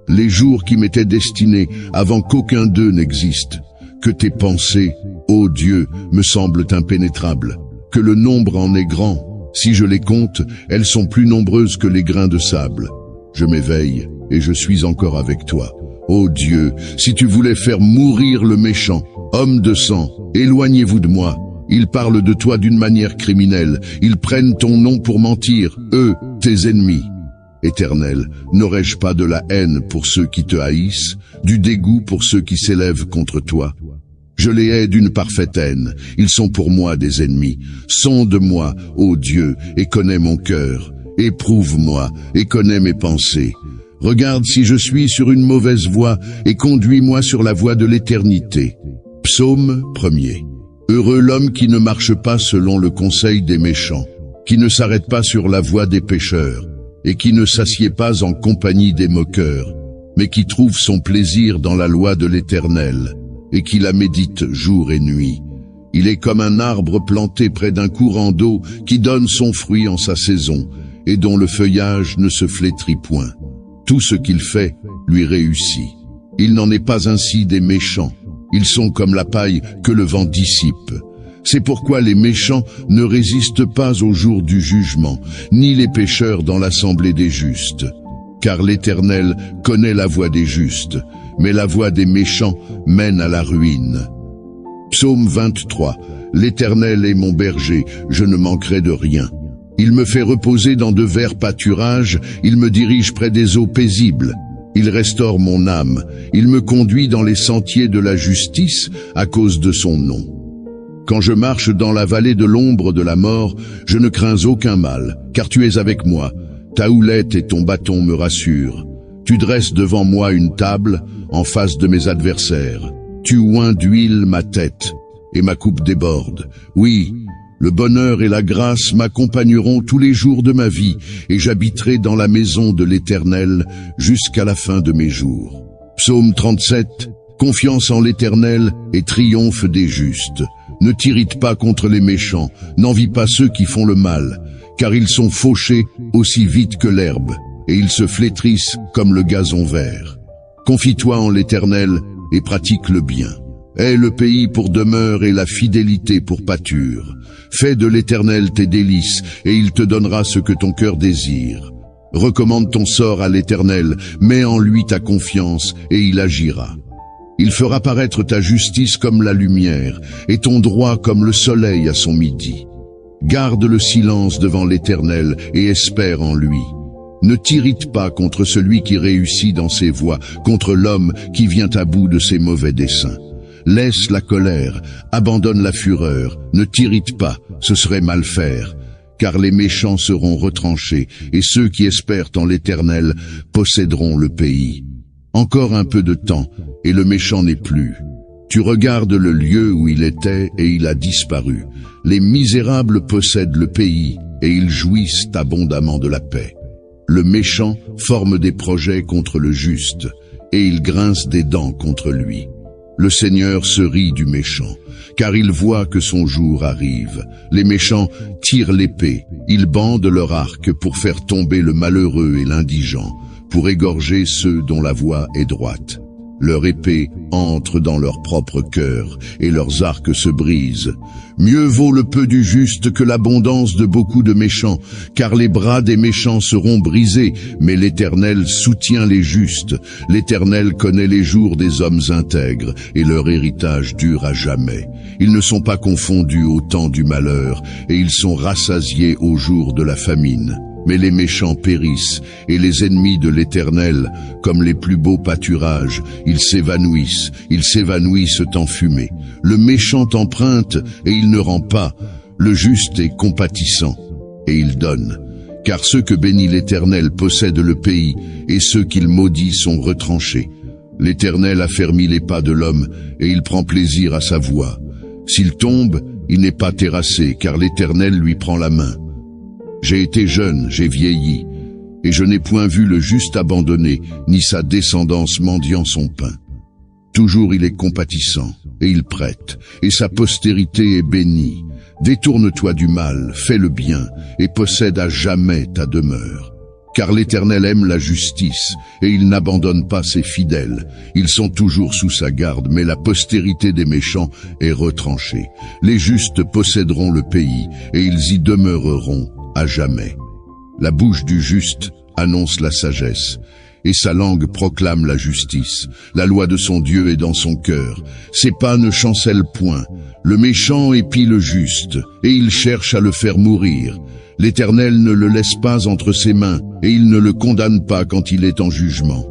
les jours qui m'étaient destinés avant qu'aucun d'eux n'existe. Que tes pensées, ô Dieu, me semblent impénétrables. Que le nombre en est grand. Si je les compte, elles sont plus nombreuses que les grains de sable. Je m'éveille et je suis encore avec toi. Ô Dieu, si tu voulais faire mourir le méchant, homme de sang, éloignez-vous de moi. Ils parlent de toi d'une manière criminelle. Ils prennent ton nom pour mentir, eux, tes ennemis. Éternel, n'aurais-je pas de la haine pour ceux qui te haïssent, du dégoût pour ceux qui s'élèvent contre toi? Je les hais d'une parfaite haine. Ils sont pour moi des ennemis. Sonde-moi, ô Dieu, et connais mon cœur. Éprouve-moi, et connais mes pensées. Regarde si je suis sur une mauvaise voie, et conduis-moi sur la voie de l'éternité. Psaume 1er. Heureux l'homme qui ne marche pas selon le conseil des méchants, qui ne s'arrête pas sur la voie des pécheurs, et qui ne s'assied pas en compagnie des moqueurs, mais qui trouve son plaisir dans la loi de l'Éternel, et qui la médite jour et nuit. Il est comme un arbre planté près d'un courant d'eau qui donne son fruit en sa saison, et dont le feuillage ne se flétrit point. Tout ce qu'il fait lui réussit. Il n'en est pas ainsi des méchants. Ils sont comme la paille que le vent dissipe. C'est pourquoi les méchants ne résistent pas au jour du jugement, ni les pécheurs dans l'assemblée des justes. Car l'Éternel connaît la voie des justes, mais la voie des méchants mène à la ruine. Psaume 23. L'Éternel est mon berger, je ne manquerai de rien. Il me fait reposer dans de verts pâturages, il me dirige près des eaux paisibles. Il restaure mon âme, il me conduit dans les sentiers de la justice à cause de son nom. Quand je marche dans la vallée de l'ombre de la mort, je ne crains aucun mal, car tu es avec moi. Ta houlette et ton bâton me rassurent. Tu dresses devant moi une table en face de mes adversaires. Tu oins d'huile ma tête et ma coupe déborde. Oui, le bonheur et la grâce m'accompagneront tous les jours de ma vie et j'habiterai dans la maison de l'Éternel jusqu'à la fin de mes jours. Psaume 37. Confiance en l'Éternel et triomphe des justes. Ne t'irrite pas contre les méchants, n'envie pas ceux qui font le mal, car ils sont fauchés aussi vite que l'herbe, et ils se flétrissent comme le gazon vert. Confie-toi en l'Éternel et pratique le bien. Aie le pays pour demeure et la fidélité pour pâture. Fais de l'Éternel tes délices, et il te donnera ce que ton cœur désire. Recommande ton sort à l'Éternel, mets en lui ta confiance, et il agira. Il fera paraître ta justice comme la lumière, et ton droit comme le soleil à son midi. Garde le silence devant l'Éternel, et espère en lui. Ne t'irrite pas contre celui qui réussit dans ses voies, contre l'homme qui vient à bout de ses mauvais desseins. Laisse la colère, abandonne la fureur, ne t'irrite pas, ce serait mal faire, car les méchants seront retranchés, et ceux qui espèrent en l'Éternel posséderont le pays. Encore un peu de temps, et le méchant n'est plus. Tu regardes le lieu où il était, et il a disparu. Les misérables possèdent le pays, et ils jouissent abondamment de la paix. Le méchant forme des projets contre le juste, et il grince des dents contre lui. Le Seigneur se rit du méchant, car il voit que son jour arrive. Les méchants tirent l'épée, ils bandent leur arc pour faire tomber le malheureux et l'indigent, pour égorger ceux dont la voie est droite. Leur épée entre dans leur propre cœur, et leurs arcs se brisent. Mieux vaut le peu du juste que l'abondance de beaucoup de méchants, car les bras des méchants seront brisés, mais l'Éternel soutient les justes. L'Éternel connaît les jours des hommes intègres, et leur héritage dure à jamais. Ils ne sont pas confondus au temps du malheur, et ils sont rassasiés au jour de la famine. Mais les méchants périssent, et les ennemis de l'Éternel, comme les plus beaux pâturages, ils s'évanouissent en fumée. Le méchant emprunte, et il ne rend pas. Le juste est compatissant, et il donne. Car ceux que bénit l'Éternel possèdent le pays, et ceux qu'il maudit sont retranchés. L'Éternel affermit les pas de l'homme, et il prend plaisir à sa voie. S'il tombe, il n'est pas terrassé, car l'Éternel lui prend la main. J'ai été jeune, j'ai vieilli, et je n'ai point vu le juste abandonné, ni sa descendance mendiant son pain. Toujours il est compatissant, et il prête, et sa postérité est bénie. Détourne-toi du mal, fais le bien, et possède à jamais ta demeure. Car l'Éternel aime la justice, et il n'abandonne pas ses fidèles. Ils sont toujours sous sa garde, mais la postérité des méchants est retranchée. Les justes posséderont le pays, et ils y demeureront à jamais. La bouche du juste annonce la sagesse, et sa langue proclame la justice. La loi de son Dieu est dans son cœur. Ses pas ne chancellent point. Le méchant épie le juste, et il cherche à le faire mourir. L'Éternel ne le laisse pas entre ses mains, et il ne le condamne pas quand il est en jugement.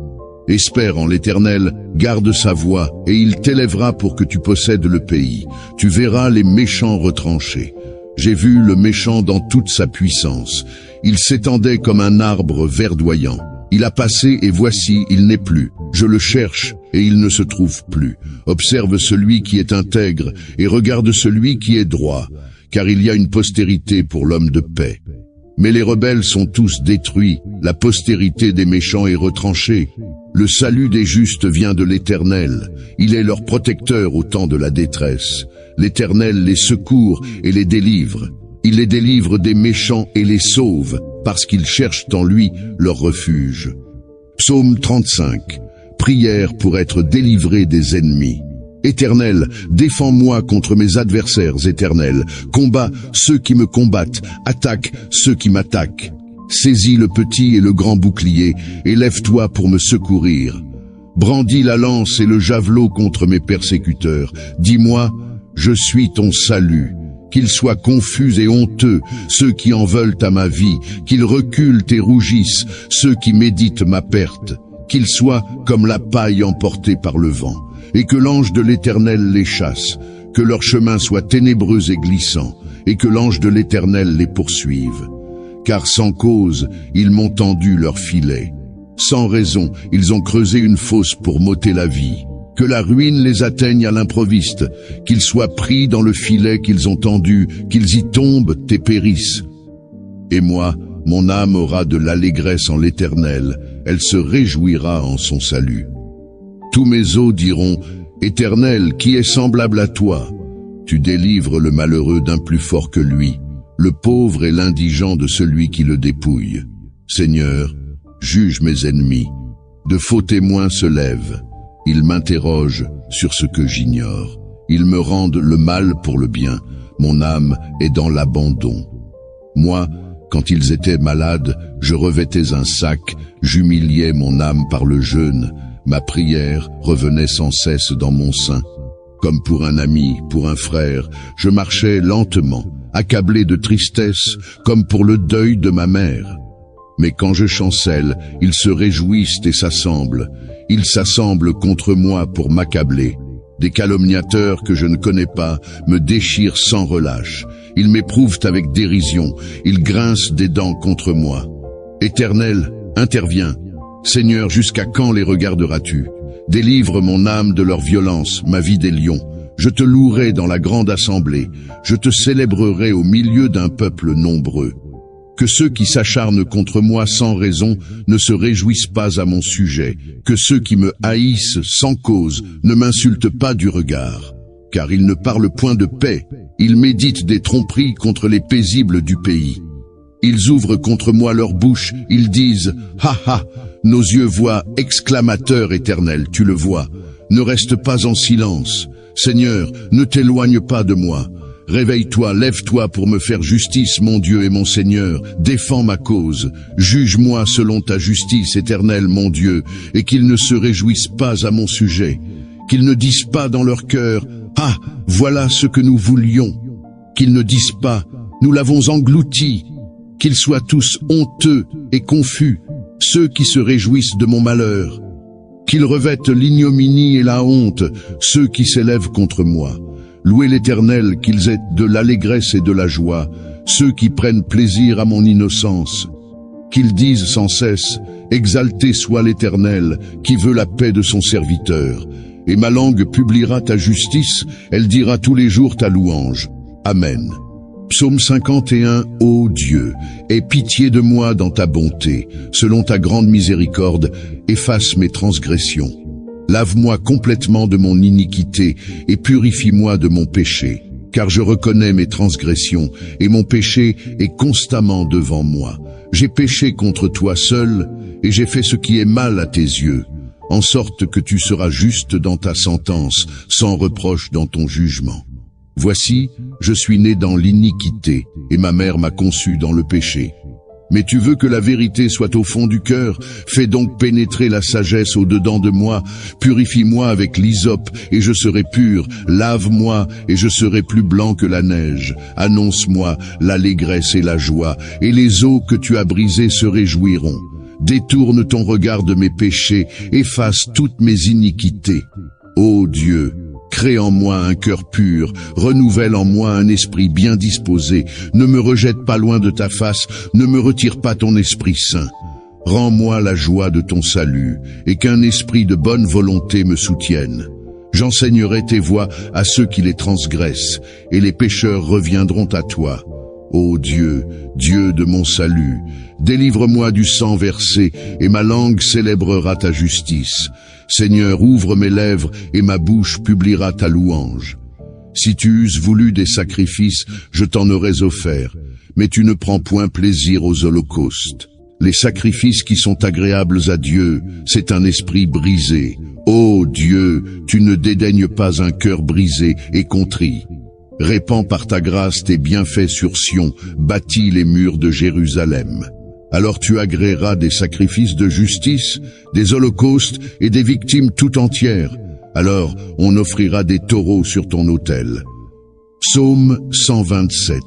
Espère en l'Éternel, garde sa voie, et il t'élèvera pour que tu possèdes le pays. Tu verras les méchants retranchés. J'ai vu le méchant dans toute sa puissance. Il s'étendait comme un arbre verdoyant. Il a passé et voici, il n'est plus. Je le cherche et il ne se trouve plus. Observe celui qui est intègre et regarde celui qui est droit, car il y a une postérité pour l'homme de paix. Mais les rebelles sont tous détruits, la postérité des méchants est retranchée. Le salut des justes vient de l'Éternel. Il est leur protecteur au temps de la détresse. L'Éternel les secourt et les délivre. Il les délivre des méchants et les sauve, parce qu'ils cherchent en lui leur refuge. Psaume 35. Prière pour être délivré des ennemis. Éternel, défends-moi contre mes adversaires éternels. Combat ceux qui me combattent, attaque ceux qui m'attaquent. Saisis le petit et le grand bouclier, et lève-toi pour me secourir. Brandis la lance et le javelot contre mes persécuteurs. Dis-moi, je suis ton salut. Qu'ils soient confus et honteux, ceux qui en veulent à ma vie, qu'ils reculent et rougissent, ceux qui méditent ma perte, qu'ils soient comme la paille emportée par le vent, et que l'ange de l'Éternel les chasse, que leur chemin soit ténébreux et glissant, et que l'ange de l'Éternel les poursuive. car sans cause, ils m'ont tendu leur filet. Sans raison, ils ont creusé une fosse pour m'ôter la vie. Que la ruine les atteigne à l'improviste, qu'ils soient pris dans le filet qu'ils ont tendu, qu'ils y tombent et périssent. Et moi, mon âme aura de l'allégresse en l'Éternel, elle se réjouira en son salut. Tous mes os diront, Éternel, qui est semblable à toi? Tu délivres le malheureux d'un plus fort que lui, le pauvre et l'indigent de celui qui le dépouille. Seigneur, juge mes ennemis. De faux témoins se lèvent. Ils m'interrogent sur ce que j'ignore. Ils me rendent le mal pour le bien. Mon âme est dans l'abandon. Moi, quand ils étaient malades, je revêtais un sac, j'humiliais mon âme par le jeûne. Ma prière revenait sans cesse dans mon sein. Comme pour un ami, pour un frère, je marchais lentement, accablé de tristesse, comme pour le deuil de ma mère. Mais quand je chancelle, ils se réjouissent et s'assemblent. Ils s'assemblent contre moi pour m'accabler. Des calomniateurs que je ne connais pas me déchirent sans relâche. Ils m'éprouvent avec dérision. Ils grincent des dents contre moi. Éternel, interviens. Seigneur, jusqu'à quand les regarderas-tu? Délivre mon âme de leur violence, ma vie des lions. Je te louerai dans la grande assemblée. Je te célébrerai au milieu d'un peuple nombreux. Que ceux qui s'acharnent contre moi sans raison ne se réjouissent pas à mon sujet. Que ceux qui me haïssent sans cause ne m'insultent pas du regard. Car ils ne parlent point de paix. Ils méditent des tromperies contre les paisibles du pays. Ils ouvrent contre moi leur bouche. Ils disent « Ha ha !» Nos yeux voient, exclamateur éternel, tu le vois. Ne reste pas en silence. Seigneur, ne t'éloigne pas de moi. Réveille-toi, lève-toi pour me faire justice, mon Dieu et mon Seigneur. Défends ma cause. Juge-moi selon ta justice, éternelle, mon Dieu, et qu'ils ne se réjouissent pas à mon sujet. Qu'ils ne disent pas dans leur cœur « Ah, voilà ce que nous voulions ». Qu'ils ne disent pas « Nous l'avons englouti ». Qu'ils soient tous honteux et confus, ceux qui se réjouissent de mon malheur. Qu'ils revêtent l'ignominie et la honte, ceux qui s'élèvent contre moi. Louez l'Éternel, qu'ils aient de l'allégresse et de la joie, ceux qui prennent plaisir à mon innocence. Qu'ils disent sans cesse, exalté soit l'Éternel, qui veut la paix de son serviteur. Et ma langue publiera ta justice, elle dira tous les jours ta louange. Amen. Psaume 51. Ô Dieu, aie pitié de moi dans ta bonté, selon ta grande miséricorde, efface mes transgressions. Lave-moi complètement de mon iniquité et purifie-moi de mon péché, car je reconnais mes transgressions et mon péché est constamment devant moi. J'ai péché contre toi seul et j'ai fait ce qui est mal à tes yeux, en sorte que tu seras juste dans ta sentence, sans reproche dans ton jugement. Voici, je suis né dans l'iniquité, et ma mère m'a conçu dans le péché. Mais tu veux que la vérité soit au fond du cœur, fais donc pénétrer la sagesse au-dedans de moi, purifie-moi avec l'hysope, et je serai pur, lave-moi, et je serai plus blanc que la neige. Annonce-moi l'allégresse et la joie, et les eaux que tu as brisées se réjouiront. Détourne ton regard de mes péchés, efface toutes mes iniquités. Ô Dieu, crée en moi un cœur pur, renouvelle en moi un esprit bien disposé, ne me rejette pas loin de ta face, ne me retire pas ton Esprit Saint. Rends-moi la joie de ton salut, et qu'un esprit de bonne volonté me soutienne. J'enseignerai tes voies à ceux qui les transgressent, et les pécheurs reviendront à toi. Ô Dieu, Dieu de mon salut, délivre-moi du sang versé, et ma langue célébrera ta justice. Seigneur, ouvre mes lèvres, et ma bouche publiera ta louange. Si tu eusses voulu des sacrifices, je t'en aurais offert, mais tu ne prends point plaisir aux holocaustes. Les sacrifices qui sont agréables à Dieu, c'est un esprit brisé. Ô Dieu, tu ne dédaignes pas un cœur brisé et contrit. Répands par ta grâce tes bienfaits sur Sion, bâtis les murs de Jérusalem. Alors tu agréeras des sacrifices de justice, des holocaustes et des victimes tout entières. Alors on offrira des taureaux sur ton autel. Psaume 127.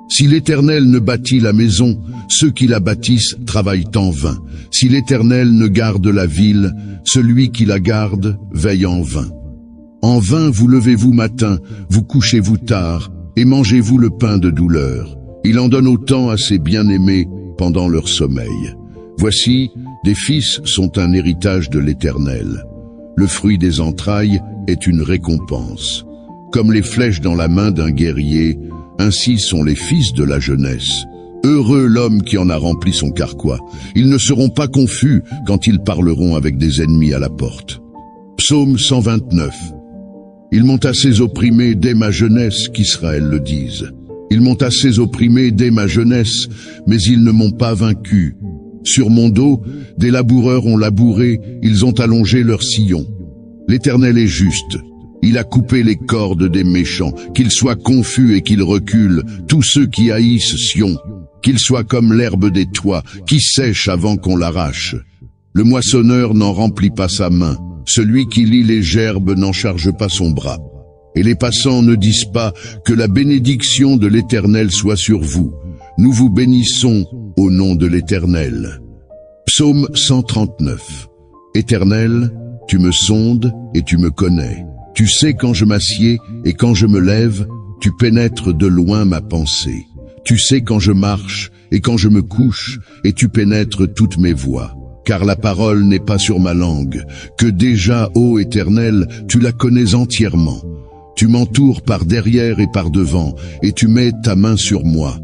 Si l'Éternel ne bâtit la maison, ceux qui la bâtissent travaillent en vain. Si l'Éternel ne garde la ville, celui qui la garde veille en vain. En vain vous levez-vous matin, vous couchez-vous tard, et mangez-vous le pain de douleur. Il en donne autant à ses bien-aimés pendant leur sommeil. Voici, des fils sont un héritage de l'Éternel. Le fruit des entrailles est une récompense. Comme les flèches dans la main d'un guerrier, ainsi sont les fils de la jeunesse. Heureux l'homme qui en a rempli son carquois. Ils ne seront pas confus quand ils parleront avec des ennemis à la porte. Psaume 129. Ils m'ont assez opprimé dès ma jeunesse, qu'Israël le dise. Ils m'ont assez opprimé dès ma jeunesse, mais ils ne m'ont pas vaincu. Sur mon dos, des laboureurs ont labouré, ils ont allongé leurs sillons. L'Éternel est juste. Il a coupé les cordes des méchants, qu'ils soient confus et qu'ils reculent, tous ceux qui haïssent Sion. Qu'ils soient comme l'herbe des toits, qui sèche avant qu'on l'arrache. Le moissonneur n'en remplit pas sa main, celui qui lie les gerbes n'en charge pas son bras. Et les passants ne disent pas que la bénédiction de l'Éternel soit sur vous. Nous vous bénissons au nom de l'Éternel. Psaume 139. Éternel, tu me sondes et tu me connais. Tu sais quand je m'assieds et quand je me lève, tu pénètres de loin ma pensée. Tu sais quand je marche et quand je me couche, et tu pénètres toutes mes voies. Car la parole n'est pas sur ma langue, que déjà, ô Éternel, tu la connais entièrement. Tu m'entoures par derrière et par devant, et tu mets ta main sur moi.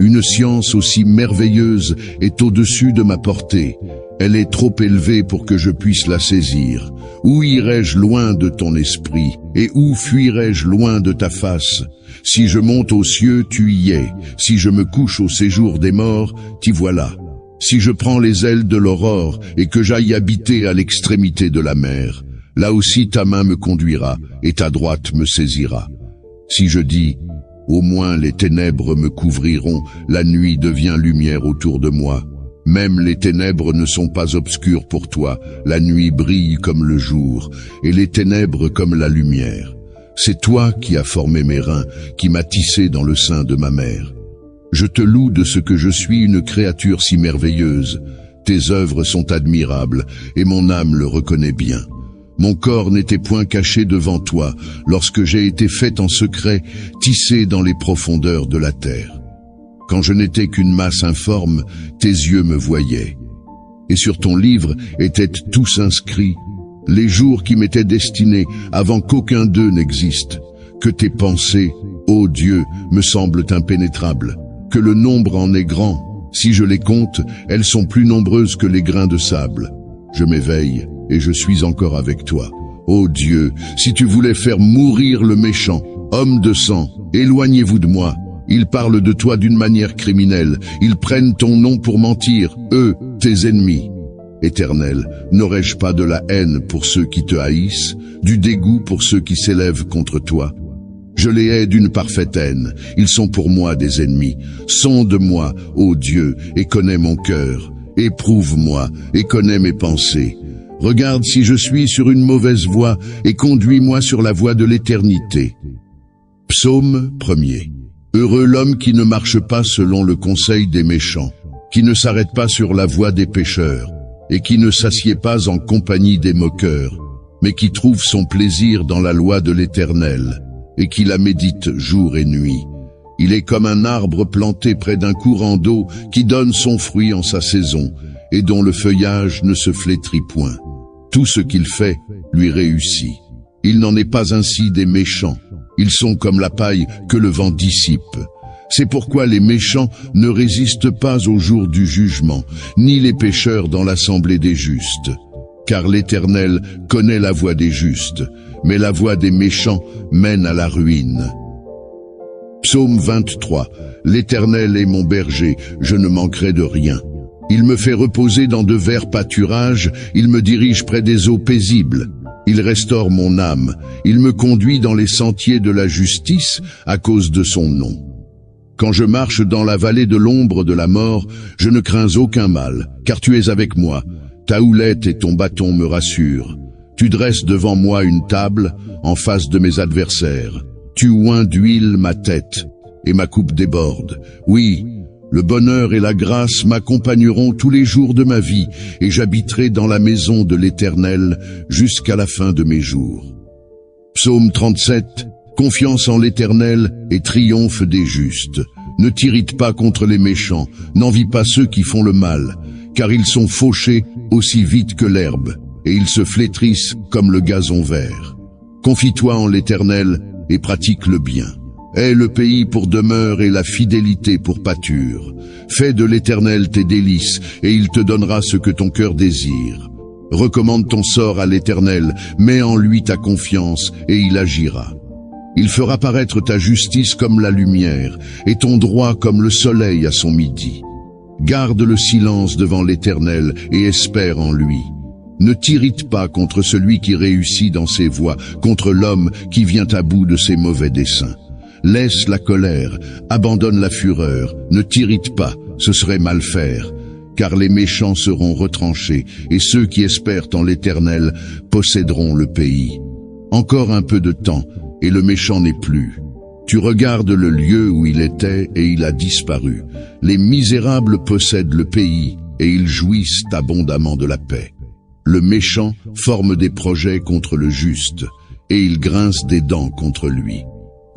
Une science aussi merveilleuse est au-dessus de ma portée. Elle est trop élevée pour que je puisse la saisir. Où irai-je loin de ton esprit, et où fuirai-je loin de ta face? Si je monte aux cieux, tu y es. Si je me couche au séjour des morts, t'y voilà. Si je prends les ailes de l'aurore, et que j'aille habiter à l'extrémité de la mer, là aussi ta main me conduira, et ta droite me saisira. Si je dis, au moins les ténèbres me couvriront, la nuit devient lumière autour de moi. Même les ténèbres ne sont pas obscures pour toi, la nuit brille comme le jour, et les ténèbres comme la lumière. C'est toi qui as formé mes reins, qui m'as tissé dans le sein de ma mère. Je te loue de ce que je suis une créature si merveilleuse. Tes œuvres sont admirables, et mon âme le reconnaît bien. Mon corps n'était point caché devant toi, lorsque j'ai été fait en secret, tissé dans les profondeurs de la terre. Quand je n'étais qu'une masse informe, tes yeux me voyaient. Et sur ton livre étaient tous inscrits, les jours qui m'étaient destinés avant qu'aucun d'eux n'existe. Que tes pensées, ô Dieu, me semblent impénétrables, que le nombre en est grand. Si je les compte, elles sont plus nombreuses que les grains de sable. Je m'éveille, et je suis encore avec toi. Ô Dieu, si tu voulais faire mourir le méchant, homme de sang, éloignez-vous de moi. Ils parlent de toi d'une manière criminelle, ils prennent ton nom pour mentir, eux, tes ennemis. Éternel, n'aurais-je pas de la haine pour ceux qui te haïssent, du dégoût pour ceux qui s'élèvent contre toi? Je les hais d'une parfaite haine, ils sont pour moi des ennemis. Sonde-moi, ô Dieu, et connais mon cœur. Éprouve-moi, et connais mes pensées. Regarde si je suis sur une mauvaise voie, et conduis-moi sur la voie de l'éternité. Psaume 1er. Heureux l'homme qui ne marche pas selon le conseil des méchants, qui ne s'arrête pas sur la voie des pécheurs, et qui ne s'assied pas en compagnie des moqueurs, mais qui trouve son plaisir dans la loi de l'Éternel, et qui la médite jour et nuit. Il est comme un arbre planté près d'un courant d'eau qui donne son fruit en sa saison, et dont le feuillage ne se flétrit point. Tout ce qu'il fait lui réussit. Il n'en est pas ainsi des méchants. Ils sont comme la paille que le vent dissipe. C'est pourquoi les méchants ne résistent pas au jour du jugement, ni les pécheurs dans l'assemblée des justes. Car l'Éternel connaît la voie des justes, mais la voie des méchants mène à la ruine. Psaume 23. L'Éternel est mon berger, je ne manquerai de rien. Il me fait reposer dans de verts pâturages, il me dirige près des eaux paisibles. Il restaure mon âme, il me conduit dans les sentiers de la justice à cause de son nom. Quand je marche dans la vallée de l'ombre de la mort, je ne crains aucun mal, car tu es avec moi. Ta houlette et ton bâton me rassurent. Tu dresses devant moi une table en face de mes adversaires. Tu oins d'huile ma tête, et ma coupe déborde. Oui, le bonheur et la grâce m'accompagneront tous les jours de ma vie, et j'habiterai dans la maison de l'Éternel jusqu'à la fin de mes jours. Psaume 37. Confiance en l'Éternel et triomphe des justes. ne t'irrite pas contre les méchants, n'envie pas ceux qui font le mal, car ils sont fauchés aussi vite que l'herbe, et ils se flétrissent comme le gazon vert. Confie-toi en l'Éternel et pratique le bien. Aie le pays pour demeure et la fidélité pour pâture. Fais de l'Éternel tes délices, et il te donnera ce que ton cœur désire. Recommande ton sort à l'Éternel, mets en lui ta confiance, et il agira. Il fera paraître ta justice comme la lumière, et ton droit comme le soleil à son midi. Garde le silence devant l'Éternel, et espère en lui. Ne t'irrite pas contre celui qui réussit dans ses voies, contre l'homme qui vient à bout de ses mauvais desseins. Laisse la colère, abandonne la fureur, ne t'irrite pas, ce serait mal faire. Car les méchants seront retranchés, et ceux qui espèrent en l'Éternel posséderont le pays. Encore un peu de temps, et le méchant n'est plus. Tu regardes le lieu où il était, et il a disparu. Les misérables possèdent le pays, et ils jouissent abondamment de la paix. Le méchant forme des projets contre le juste, et il grince des dents contre lui.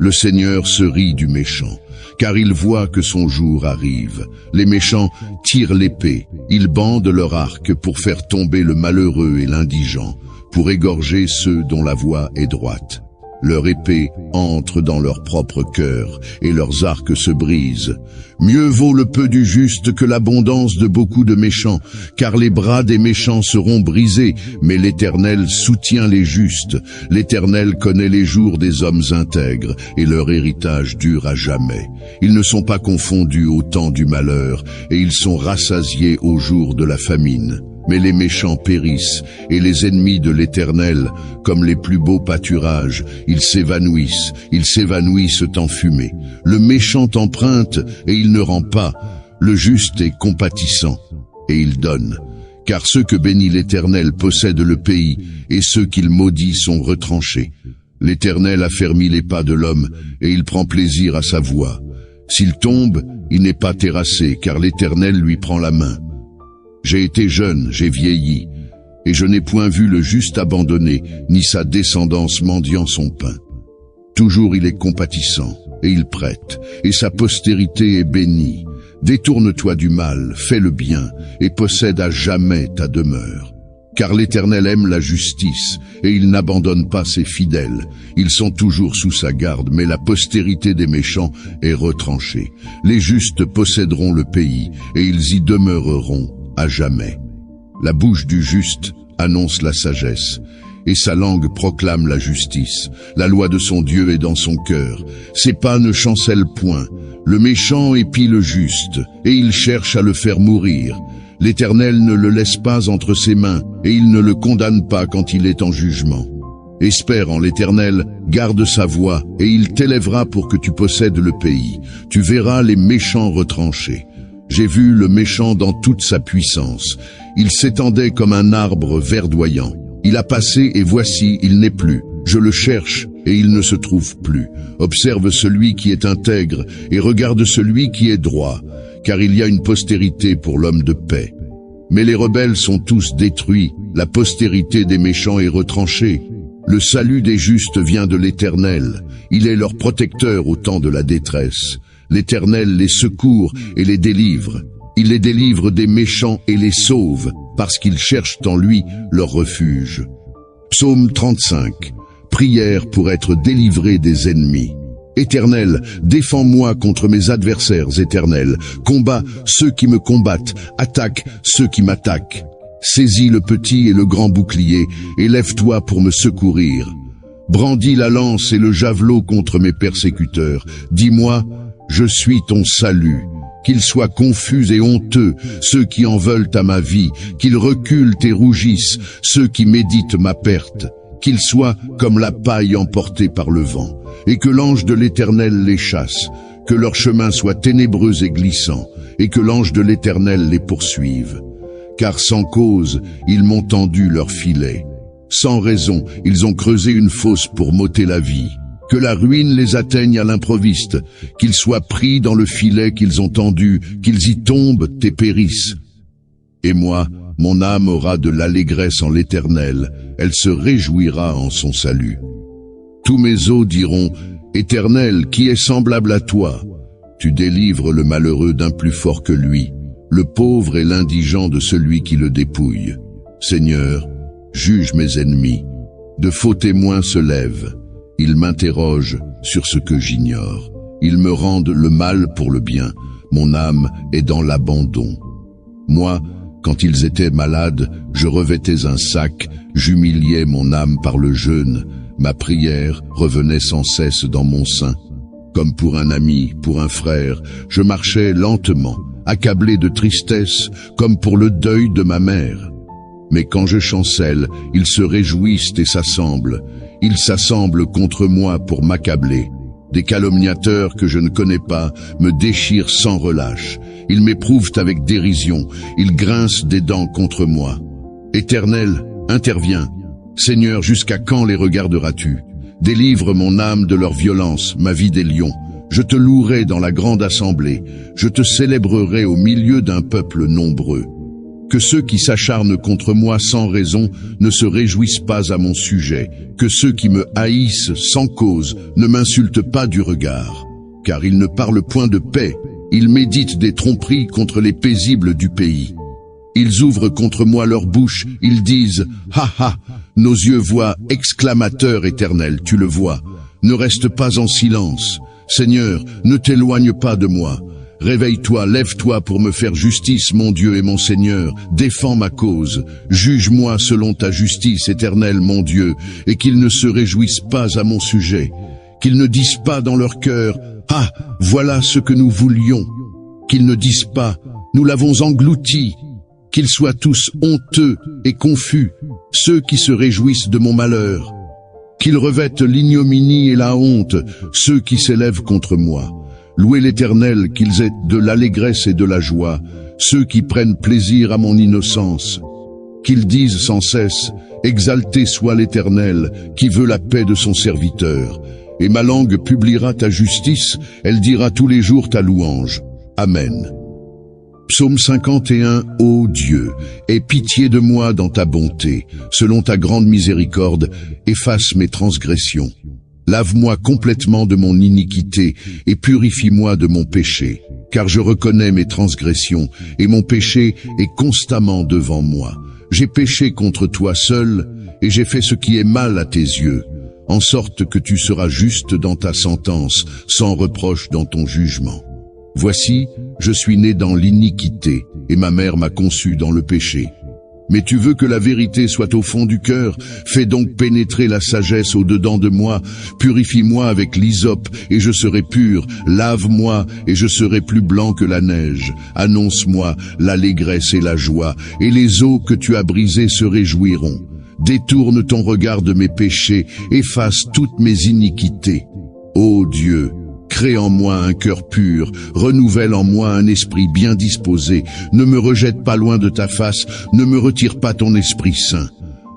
Le Seigneur se rit du méchant, car il voit que son jour arrive. Les méchants tirent l'épée, ils bandent leur arc pour faire tomber le malheureux et l'indigent, pour égorger ceux dont la voie est droite. Leur épée entre dans leur propre cœur, et leurs arcs se brisent. Mieux vaut le peu du juste que l'abondance de beaucoup de méchants, car les bras des méchants seront brisés, mais l'Éternel soutient les justes. L'Éternel connaît les jours des hommes intègres, et leur héritage dure à jamais. Ils ne sont pas confondus au temps du malheur, et ils sont rassasiés au jour de la famine. Mais les méchants périssent, et les ennemis de l'Éternel, comme les plus beaux pâturages, ils s'évanouissent en fumée. Le méchant emprunte, et il ne rend pas. Le juste est compatissant, et il donne. Car ceux que bénit l'Éternel possèdent le pays, et ceux qu'il maudit sont retranchés. L'Éternel affermit les pas de l'homme, et il prend plaisir à sa voie. S'il tombe, il n'est pas terrassé, car l'Éternel lui prend la main. J'ai été jeune, j'ai vieilli, et je n'ai point vu le juste abandonné, ni sa descendance mendiant son pain. Toujours il est compatissant, et il prête, et sa postérité est bénie. Détourne-toi du mal, fais le bien, et possède à jamais ta demeure. Car l'Éternel aime la justice, et il n'abandonne pas ses fidèles. Ils sont toujours sous sa garde, mais la postérité des méchants est retranchée. Les justes posséderont le pays, et ils y demeureront à jamais. La bouche du juste annonce la sagesse, et sa langue proclame la justice. La loi de son Dieu est dans son cœur. Ses pas ne chancellent point. Le méchant épie le juste, et il cherche à le faire mourir. L'Éternel ne le laisse pas entre ses mains, et il ne le condamne pas quand il est en jugement. Espère en l'Éternel, garde sa voie, et il t'élèvera pour que tu possèdes le pays. Tu verras les méchants retranchés. J'ai vu le méchant dans toute sa puissance. Il s'étendait comme un arbre verdoyant. Il a passé et voici, il n'est plus. Je le cherche et il ne se trouve plus. Observe celui qui est intègre et regarde celui qui est droit, car il y a une postérité pour l'homme de paix. Mais les rebelles sont tous détruits, la postérité des méchants est retranchée. Le salut des justes vient de l'Éternel. Il est leur protecteur au temps de la détresse. L'Éternel les secourt et les délivre. Il les délivre des méchants et les sauve, parce qu'ils cherchent en lui leur refuge. Psaume 35. Prière pour être délivré des ennemis. Éternel, défends-moi contre mes adversaires éternels. Combat ceux qui me combattent, attaque ceux qui m'attaquent. Saisis le petit et le grand bouclier, et lève-toi pour me secourir. Brandis la lance et le javelot contre mes persécuteurs. Dis-moi, je suis ton salut. Qu'ils soient confus et honteux, ceux qui en veulent à ma vie, qu'ils reculent et rougissent, ceux qui méditent ma perte, qu'ils soient comme la paille emportée par le vent, et que l'ange de l'Éternel les chasse, que leur chemin soit ténébreux et glissant, et que l'ange de l'Éternel les poursuive. Car sans cause, ils m'ont tendu leur filet. Sans raison, ils ont creusé une fosse pour m'ôter la vie. Que la ruine les atteigne à l'improviste, qu'ils soient pris dans le filet qu'ils ont tendu, qu'ils y tombent et périssent. Et moi, mon âme aura de l'allégresse en l'Éternel, elle se réjouira en son salut. Tous mes os diront, Éternel, qui est semblable à toi? Tu délivres le malheureux d'un plus fort que lui, le pauvre et l'indigent de celui qui le dépouille. Seigneur, juge mes ennemis. De faux témoins se lèvent. Ils m'interrogent sur ce que j'ignore. Ils me rendent le mal pour le bien. Mon âme est dans l'abandon. Moi, quand ils étaient malades, je revêtais un sac, j'humiliais mon âme par le jeûne. Ma prière revenait sans cesse dans mon sein. Comme pour un ami, pour un frère, je marchais lentement, accablé de tristesse, comme pour le deuil de ma mère. Mais quand je chancelle, ils se réjouissent et s'assemblent. Ils s'assemblent contre moi pour m'accabler. Des calomniateurs que je ne connais pas me déchirent sans relâche. Ils m'éprouvent avec dérision. Ils grincent des dents contre moi. Éternel, interviens. Seigneur, jusqu'à quand les regarderas-tu? Délivre mon âme de leur violence, ma vie des lions. Je te louerai dans la grande assemblée. Je te célébrerai au milieu d'un peuple nombreux. Que ceux qui s'acharnent contre moi sans raison ne se réjouissent pas à mon sujet. Que ceux qui me haïssent sans cause ne m'insultent pas du regard. Car ils ne parlent point de paix. Ils méditent des tromperies contre les paisibles du pays. Ils ouvrent contre moi leur bouche, ils disent « Ha ha !» Nos yeux voient, exclamateur éternel, tu le vois. Ne reste pas en silence. Seigneur, ne t'éloigne pas de moi. Réveille-toi, lève-toi pour me faire justice, mon Dieu et mon Seigneur. Défends ma cause. Juge-moi selon ta justice, éternel, mon Dieu, et qu'ils ne se réjouissent pas à mon sujet. Qu'ils ne disent pas dans leur cœur « Ah, voilà ce que nous voulions !» Qu'ils ne disent pas « Nous l'avons englouti !» Qu'ils soient tous honteux et confus, ceux qui se réjouissent de mon malheur. Qu'ils revêtent l'ignominie et la honte, ceux qui s'élèvent contre moi. Louez l'Éternel, qu'ils aient de l'allégresse et de la joie, ceux qui prennent plaisir à mon innocence. Qu'ils disent sans cesse, exalté soit l'Éternel, qui veut la paix de son serviteur. Et ma langue publiera ta justice, elle dira tous les jours ta louange. Amen. Psaume 51. Ô Dieu, aie pitié de moi dans ta bonté, selon ta grande miséricorde, efface mes transgressions. Lave-moi complètement de mon iniquité et purifie-moi de mon péché, car je reconnais mes transgressions et mon péché est constamment devant moi. J'ai péché contre toi seul et j'ai fait ce qui est mal à tes yeux, en sorte que tu seras juste dans ta sentence, sans reproche dans ton jugement. Voici, je suis né dans l'iniquité, et ma mère m'a conçu dans le péché. Mais tu veux que la vérité soit au fond du cœur, fais donc pénétrer la sagesse au-dedans de moi, purifie-moi avec l'hysope, et je serai pur, lave-moi, et je serai plus blanc que la neige. Annonce-moi l'allégresse et la joie, et les eaux que tu as brisées se réjouiront. Détourne ton regard de mes péchés, efface toutes mes iniquités. Ô Dieu, crée en moi un cœur pur, renouvelle en moi un esprit bien disposé. Ne me rejette pas loin de ta face, ne me retire pas ton Esprit Saint.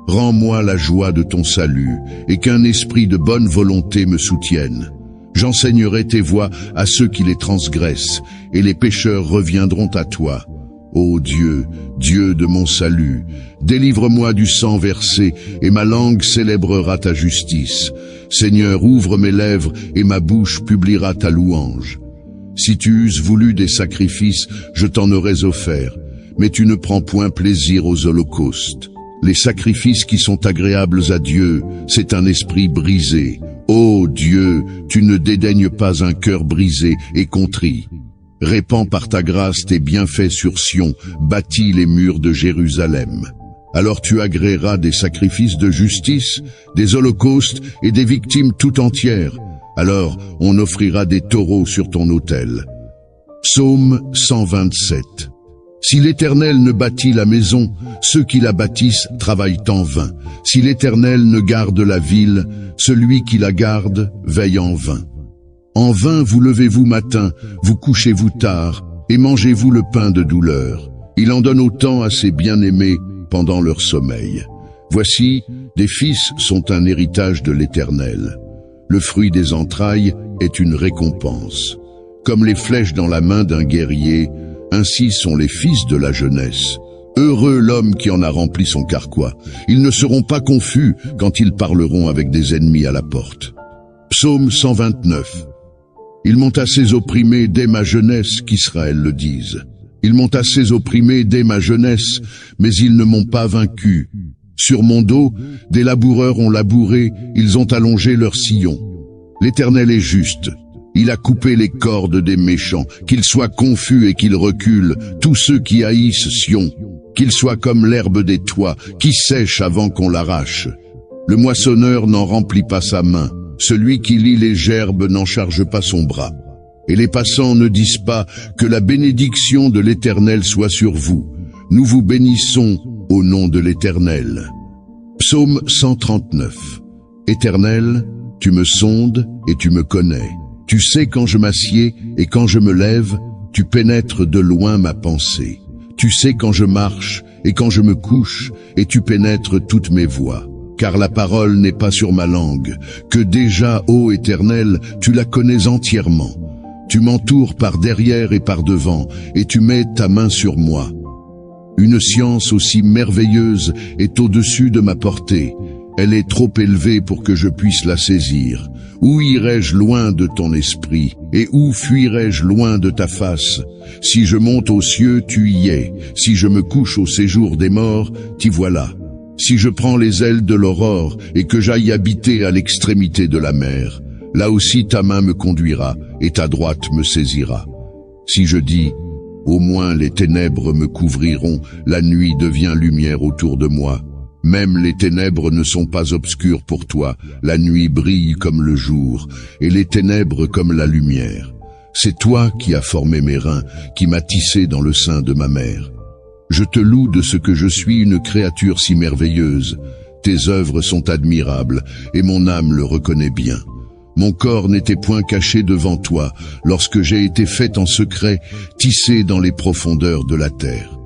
Rends-moi la joie de ton salut, et qu'un esprit de bonne volonté me soutienne. J'enseignerai tes voies à ceux qui les transgressent, et les pécheurs reviendront à toi. Ô Dieu, Dieu de mon salut, délivre-moi du sang versé, et ma langue célébrera ta justice. Seigneur, ouvre mes lèvres, et ma bouche publiera ta louange. Si tu eusses voulu des sacrifices, je t'en aurais offert, mais tu ne prends point plaisir aux holocaustes. Les sacrifices qui sont agréables à Dieu, c'est un esprit brisé. Ô Dieu, tu ne dédaignes pas un cœur brisé et contrit. Répands par ta grâce tes bienfaits sur Sion, bâtis les murs de Jérusalem. Alors tu agréeras des sacrifices de justice, des holocaustes et des victimes tout entières. Alors on offrira des taureaux sur ton autel. Psaume 127. Si l'Éternel ne bâtit la maison, ceux qui la bâtissent travaillent en vain. Si l'Éternel ne garde la ville, celui qui la garde veille en vain. En vain vous levez-vous matin, vous couchez-vous tard, et mangez-vous le pain de douleur. Il en donne autant à ses bien-aimés pendant leur sommeil. Voici, des fils sont un héritage de l'Éternel. Le fruit des entrailles est une récompense. Comme les flèches dans la main d'un guerrier, ainsi sont les fils de la jeunesse. Heureux l'homme qui en a rempli son carquois. Ils ne seront pas confus quand ils parleront avec des ennemis à la porte. Psaume 129. Ils m'ont assez opprimé dès ma jeunesse, qu'Israël le dise. Ils m'ont assez opprimé dès ma jeunesse, mais ils ne m'ont pas vaincu. Sur mon dos, des laboureurs ont labouré, ils ont allongé leurs sillons. L'Éternel est juste. Il a coupé les cordes des méchants, qu'ils soient confus et qu'ils reculent, tous ceux qui haïssent Sion, qu'ils soient comme l'herbe des toits, qui sèche avant qu'on l'arrache. Le moissonneur n'en remplit pas sa main, celui qui lie les gerbes n'en charge pas son bras. Et les passants ne disent pas que la bénédiction de l'Éternel soit sur vous. Nous vous bénissons au nom de l'Éternel. Psaume 139. Éternel, tu me sondes et tu me connais. Tu sais quand je m'assieds et quand je me lève, tu pénètres de loin ma pensée. Tu sais quand je marche et quand je me couche, et tu pénètres toutes mes voies. Car la parole n'est pas sur ma langue, que déjà, ô Éternel, tu la connais entièrement. Tu m'entoures par derrière et par devant, et tu mets ta main sur moi. Une science aussi merveilleuse est au-dessus de ma portée. Elle est trop élevée pour que je puisse la saisir. Où irai-je loin de ton esprit, et où fuirai-je loin de ta face? Si je monte aux cieux, tu y es. Si je me couche au séjour des morts, t'y voilà. Si je prends les ailes de l'aurore, et que j'aille habiter à l'extrémité de la mer, là aussi ta main me conduira, et ta droite me saisira. Si je dis, au moins les ténèbres me couvriront, la nuit devient lumière autour de moi. Même les ténèbres ne sont pas obscures pour toi, la nuit brille comme le jour, et les ténèbres comme la lumière. C'est toi qui as formé mes reins, qui m'as tissé dans le sein de ma mère. Je te loue de ce que je suis une créature si merveilleuse. Tes œuvres sont admirables, et mon âme le reconnaît bien. Mon corps n'était point caché devant toi, lorsque j'ai été fait en secret, tissé dans les profondeurs de la terre.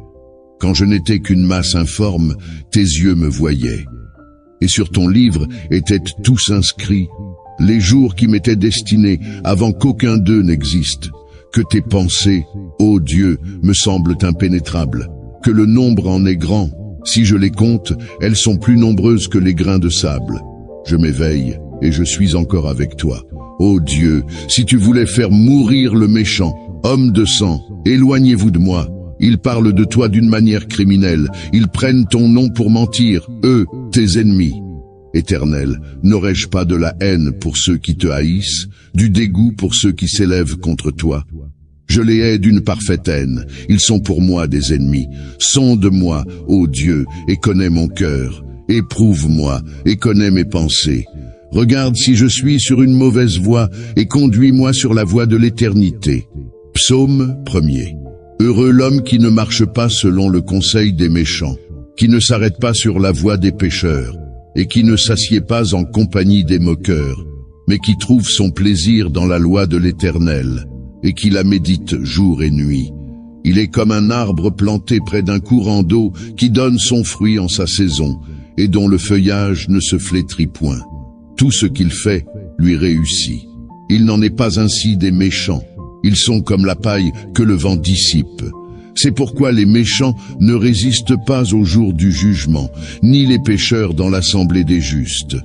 Quand je n'étais qu'une masse informe, tes yeux me voyaient. Et sur ton livre étaient tous inscrits, les jours qui m'étaient destinés avant qu'aucun d'eux n'existe. Que tes pensées, ô Dieu, me semblent impénétrables, que le nombre en est grand. Si je les compte, elles sont plus nombreuses que les grains de sable. Je m'éveille, et je suis encore avec toi. Ô Dieu, si tu voulais faire mourir le méchant, homme de sang, éloignez-vous de moi. Ils parlent de toi d'une manière criminelle. Ils prennent ton nom pour mentir, eux, tes ennemis. Éternel, n'aurais-je pas de la haine pour ceux qui te haïssent, du dégoût pour ceux qui s'élèvent contre toi? Je les hais d'une parfaite haine. Ils sont pour moi des ennemis. Sonde-moi, ô Dieu, et connais mon cœur. Éprouve-moi, et connais mes pensées. Regarde si je suis sur une mauvaise voie, et conduis-moi sur la voie de l'éternité. Psaume 1er. Heureux l'homme qui ne marche pas selon le conseil des méchants, qui ne s'arrête pas sur la voie des pécheurs, et qui ne s'assied pas en compagnie des moqueurs, mais qui trouve son plaisir dans la loi de l'Éternel, et qui la médite jour et nuit. Il est comme un arbre planté près d'un courant d'eau qui donne son fruit en sa saison, et dont le feuillage ne se flétrit point. Tout ce qu'il fait lui réussit. Il n'en est pas ainsi des méchants. Ils sont comme la paille que le vent dissipe. C'est pourquoi les méchants ne résistent pas au jour du jugement, ni les pécheurs dans l'assemblée des justes.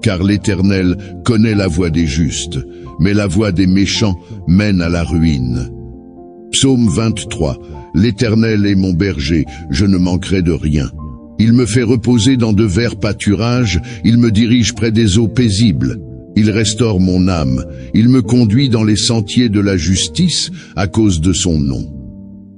Car l'Éternel connaît la voie des justes, mais la voie des méchants mène à la ruine. Psaume 23. L'Éternel est mon berger, je ne manquerai de rien. Il me fait reposer dans de verts pâturages, il me dirige près des eaux paisibles. Il restaure mon âme, il me conduit dans les sentiers de la justice à cause de son nom.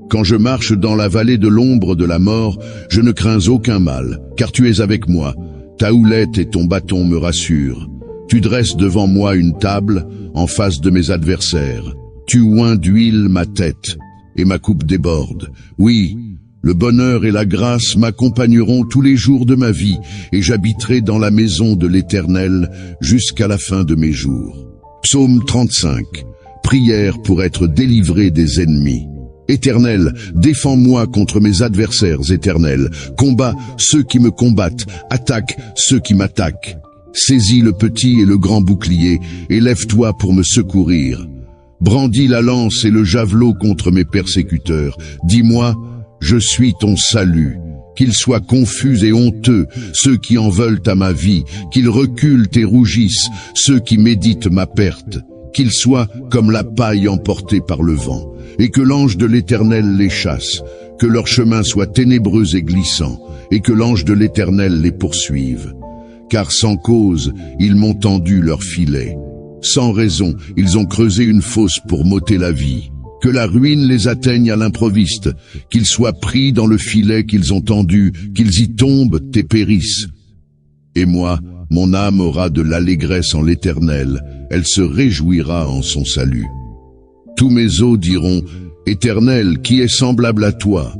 Quand je marche dans la vallée de l'ombre de la mort, je ne crains aucun mal, car tu es avec moi. Ta houlette et ton bâton me rassurent. Tu dresses devant moi une table en face de mes adversaires. Tu oins d'huile ma tête, et ma coupe déborde. Oui, le bonheur et la grâce m'accompagneront tous les jours de ma vie, et j'habiterai dans la maison de l'Éternel jusqu'à la fin de mes jours. Psaume 35. Prière pour être délivré des ennemis. Éternel, défends-moi contre mes adversaires éternels. Combat ceux qui me combattent, attaque ceux qui m'attaquent. Saisis le petit et le grand bouclier, et lève-toi pour me secourir. Brandis la lance et le javelot contre mes persécuteurs. Dis-moi, je suis ton salut. Qu'ils soient confus et honteux, ceux qui en veulent à ma vie, qu'ils reculent et rougissent, ceux qui méditent ma perte. qu'ils soient comme la paille emportée par le vent, et que l'ange de l'Éternel les chasse, que leur chemin soit ténébreux et glissant, et que l'ange de l'Éternel les poursuive. Car sans cause, ils m'ont tendu leur filet. Sans raison, ils ont creusé une fosse pour m'ôter la vie. Que la ruine les atteigne à l'improviste, qu'ils soient pris dans le filet qu'ils ont tendu, qu'ils y tombent et périssent. Et moi, mon âme aura de l'allégresse en l'Éternel, elle se réjouira en son salut. Tous mes os diront, Éternel, qui est semblable à toi?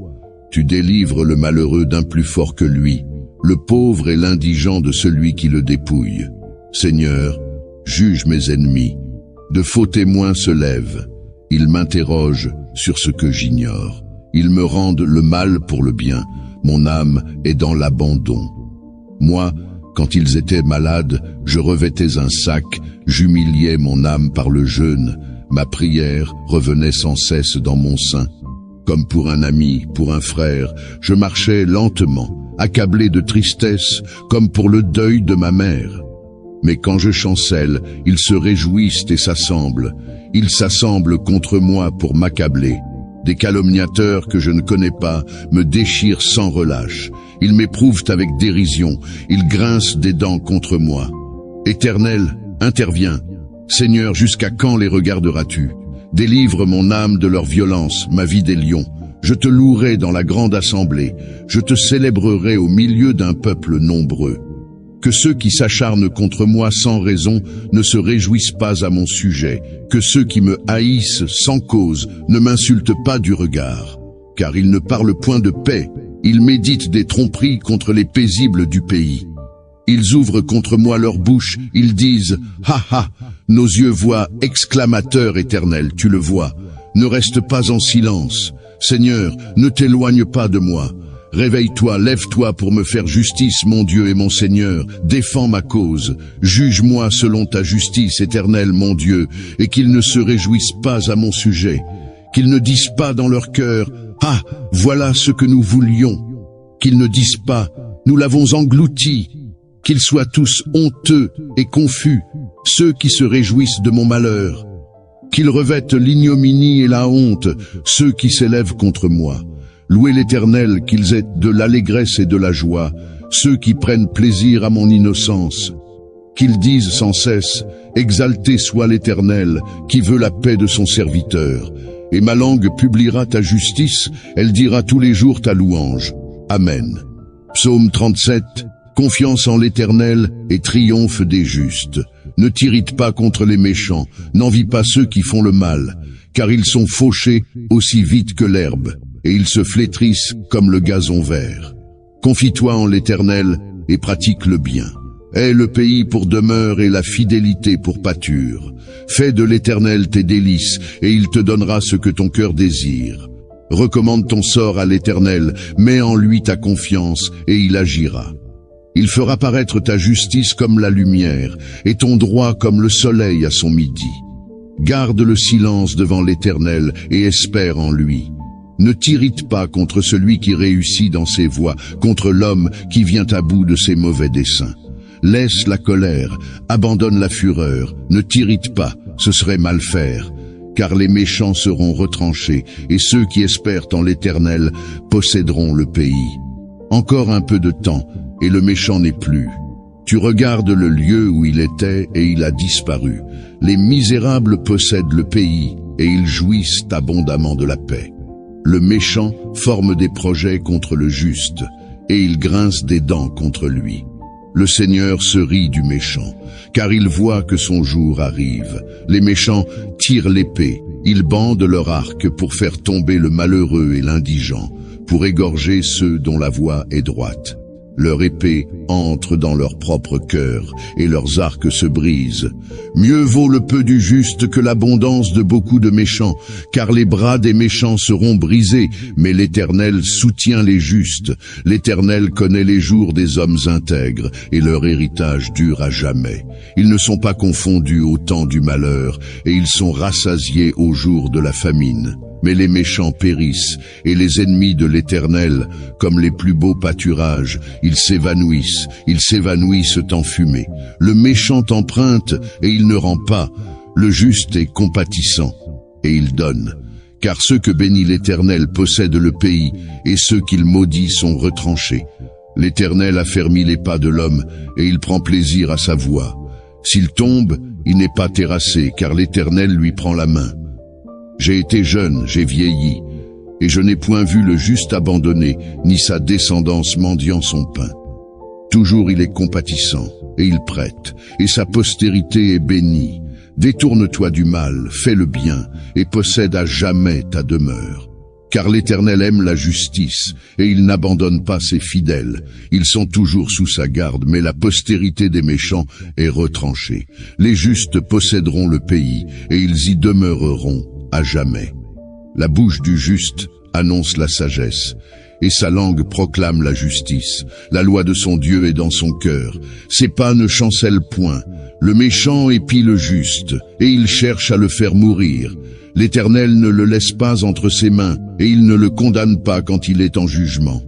Tu délivres le malheureux d'un plus fort que lui, le pauvre et l'indigent de celui qui le dépouille. Seigneur, juge mes ennemis. De faux témoins se lèvent. Ils m'interrogent sur ce que j'ignore. Ils me rendent le mal pour le bien. Mon âme est dans l'abandon. Moi, quand ils étaient malades, je revêtais un sac, j'humiliais mon âme par le jeûne. Ma prière revenait sans cesse dans mon sein. Comme pour un ami, pour un frère, je marchais lentement, accablé de tristesse, comme pour le deuil de ma mère. Mais quand je chancelle, ils se réjouissent et s'assemblent. Ils s'assemblent contre moi pour m'accabler. Des calomniateurs que je ne connais pas me déchirent sans relâche. Ils m'éprouvent avec dérision. Ils grincent des dents contre moi. Éternel, interviens. Seigneur, jusqu'à quand les regarderas-tu? Délivre mon âme de leur violence, ma vie des lions. Je te louerai dans la grande assemblée. Je te célébrerai au milieu d'un peuple nombreux. Que ceux qui s'acharnent contre moi sans raison ne se réjouissent pas à mon sujet. Que ceux qui me haïssent sans cause ne m'insultent pas du regard. Car ils ne parlent point de paix. Ils méditent des tromperies contre les paisibles du pays. Ils ouvrent contre moi leur bouche. Ils disent « Ha ha !» Nos yeux voient, exclamateur éternel, tu le vois. Ne reste pas en silence. Seigneur, ne t'éloigne pas de moi. Réveille-toi, lève-toi pour me faire justice, mon Dieu et mon Seigneur. Défends ma cause. Juge-moi selon ta justice, éternelle, mon Dieu, et qu'ils ne se réjouissent pas à mon sujet. Qu'ils ne disent pas dans leur cœur « Ah, voilà ce que nous voulions !» Qu'ils ne disent pas « Nous l'avons englouti !» Qu'ils soient tous honteux et confus, ceux qui se réjouissent de mon malheur. Qu'ils revêtent l'ignominie et la honte, ceux qui s'élèvent contre moi. Louez l'Éternel, qu'ils aient de l'allégresse et de la joie, ceux qui prennent plaisir à mon innocence. Qu'ils disent sans cesse, exalté soit l'Éternel, qui veut la paix de son serviteur. Et ma langue publiera ta justice, elle dira tous les jours ta louange. Amen. Psaume 37. Confiance en l'Éternel et triomphe des justes. Ne t'irrite pas contre les méchants, n'envie pas ceux qui font le mal, car ils sont fauchés aussi vite que l'herbe, et ils se flétrissent comme le gazon vert. Confie-toi en l'Éternel et pratique le bien. Aie le pays pour demeure et la fidélité pour pâture. Fais de l'Éternel tes délices, et il te donnera ce que ton cœur désire. Recommande ton sort à l'Éternel, mets en lui ta confiance, et il agira. Il fera paraître ta justice comme la lumière, et ton droit comme le soleil à son midi. Garde le silence devant l'Éternel, et espère en lui. Ne t'irrite pas contre celui qui réussit dans ses voies, contre l'homme qui vient à bout de ses mauvais desseins. Laisse la colère, abandonne la fureur, ne t'irrite pas, ce serait mal faire. Car les méchants seront retranchés, et ceux qui espèrent en l'Éternel posséderont le pays. Encore un peu de temps, et le méchant n'est plus. Tu regardes le lieu où il était, et il a disparu. Les misérables possèdent le pays, et ils jouissent abondamment de la paix. Le méchant forme des projets contre le juste, et il grince des dents contre lui. Le Seigneur se rit du méchant, car il voit que son jour arrive. Les méchants tirent l'épée, ils bandent leur arc pour faire tomber le malheureux et l'indigent, pour égorger ceux dont la voie est droite. Leur épée entre dans leur propre cœur, et leurs arcs se brisent. Mieux vaut le peu du juste que l'abondance de beaucoup de méchants, car les bras des méchants seront brisés, mais l'Éternel soutient les justes. L'Éternel connaît les jours des hommes intègres, et leur héritage dure à jamais. Ils ne sont pas confondus au temps du malheur, et ils sont rassasiés au jour de la famine. Mais les méchants périssent, et les ennemis de l'Éternel, comme les plus beaux pâturages, ils s'évanouissent en fumée. Le méchant emprunte, et il ne rend pas. Le juste est compatissant, et il donne. Car ceux que bénit l'Éternel possèdent le pays, et ceux qu'il maudit sont retranchés. L'Éternel affermit les pas de l'homme, et il prend plaisir à sa voie. S'il tombe, il n'est pas terrassé, car l'Éternel lui prend la main. J'ai été jeune, j'ai vieilli, et je n'ai point vu le juste abandonné, ni sa descendance mendiant son pain. Toujours il est compatissant, et il prête, et sa postérité est bénie. Détourne-toi du mal, fais le bien, et possède à jamais ta demeure. Car l'Éternel aime la justice, et il n'abandonne pas ses fidèles. Ils sont toujours sous sa garde, mais la postérité des méchants est retranchée. Les justes posséderont le pays, et ils y demeureront à jamais. La bouche du juste annonce la sagesse, et sa langue proclame la justice. La loi de son Dieu est dans son cœur. Ses pas ne chancellent point. Le méchant épie le juste, et il cherche à le faire mourir. L'Éternel ne le laisse pas entre ses mains, et il ne le condamne pas quand il est en jugement.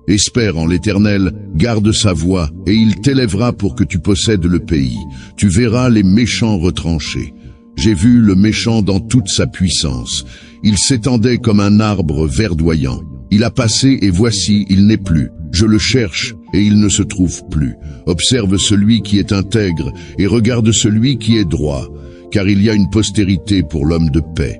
Espère en l'Éternel, garde sa voie, et il t'élèvera pour que tu possèdes le pays. Tu verras les méchants retranchés. J'ai vu le méchant dans toute sa puissance. Il s'étendait comme un arbre verdoyant. Il a passé et voici, il n'est plus. Je le cherche et il ne se trouve plus. Observe celui qui est intègre et regarde celui qui est droit, car il y a une postérité pour l'homme de paix.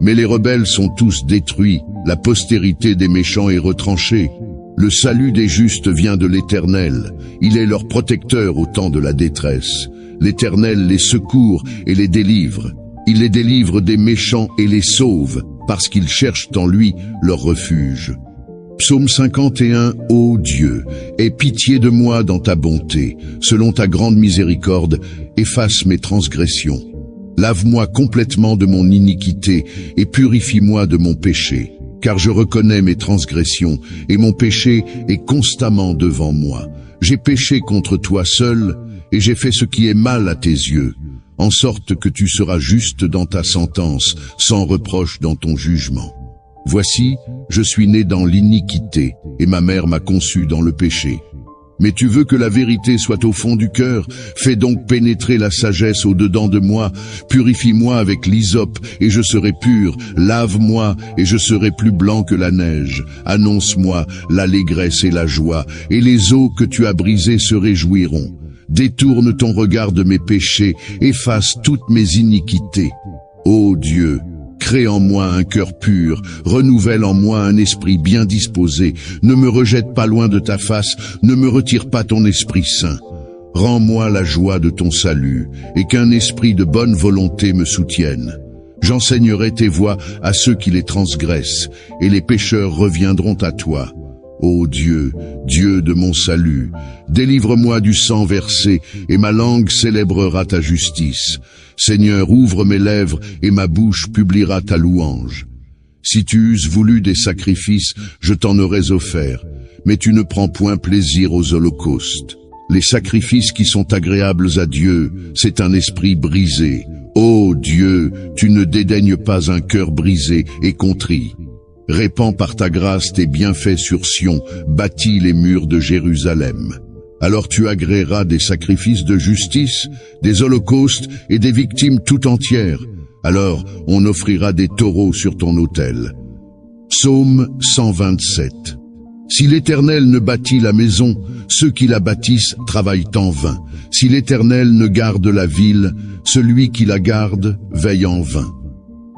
Mais les rebelles sont tous détruits, la postérité des méchants est retranchée. Le salut des justes vient de l'Éternel. Il est leur protecteur au temps de la détresse. L'Éternel les secourt et les délivre. Il les délivre des méchants et les sauve, parce qu'ils cherchent en lui leur refuge. Psaume 51. Ô Dieu, aie pitié de moi dans ta bonté. Selon ta grande miséricorde, efface mes transgressions. Lave-moi complètement de mon iniquité et purifie-moi de mon péché. Car je reconnais mes transgressions et mon péché est constamment devant moi. J'ai péché contre toi seul et j'ai fait ce qui est mal à tes yeux, en sorte que tu seras juste dans ta sentence, sans reproche dans ton jugement. Voici, je suis né dans l'iniquité, et ma mère m'a conçu dans le péché. Mais tu veux que la vérité soit au fond du cœur, fais donc pénétrer la sagesse au-dedans de moi, purifie-moi avec l'hysope, et je serai pur, lave-moi, et je serai plus blanc que la neige. Annonce-moi l'allégresse et la joie, et les eaux que tu as brisées se réjouiront. Détourne ton regard de mes péchés, efface toutes mes iniquités. Ô Dieu, crée en moi un cœur pur, renouvelle en moi un esprit bien disposé. Ne me rejette pas loin de ta face, ne me retire pas ton Esprit Saint. Rends-moi la joie de ton salut, et qu'un esprit de bonne volonté me soutienne. J'enseignerai tes voies à ceux qui les transgressent, et les pécheurs reviendront à toi. Ô Dieu, Dieu de mon salut, délivre-moi du sang versé, et ma langue célébrera ta justice. Seigneur, ouvre mes lèvres, et ma bouche publiera ta louange. Si tu eusses voulu des sacrifices, je t'en aurais offert, mais tu ne prends point plaisir aux holocaustes. Les sacrifices qui sont agréables à Dieu, c'est un esprit brisé. Ô Dieu, tu ne dédaignes pas un cœur brisé et contrit. Répands par ta grâce tes bienfaits sur Sion, bâtis les murs de Jérusalem. Alors tu agréeras des sacrifices de justice, des holocaustes et des victimes tout entières. Alors on offrira des taureaux sur ton autel. Psaume 127. Si l'Éternel ne bâtit la maison, ceux qui la bâtissent travaillent en vain. Si l'Éternel ne garde la ville, celui qui la garde veille en vain.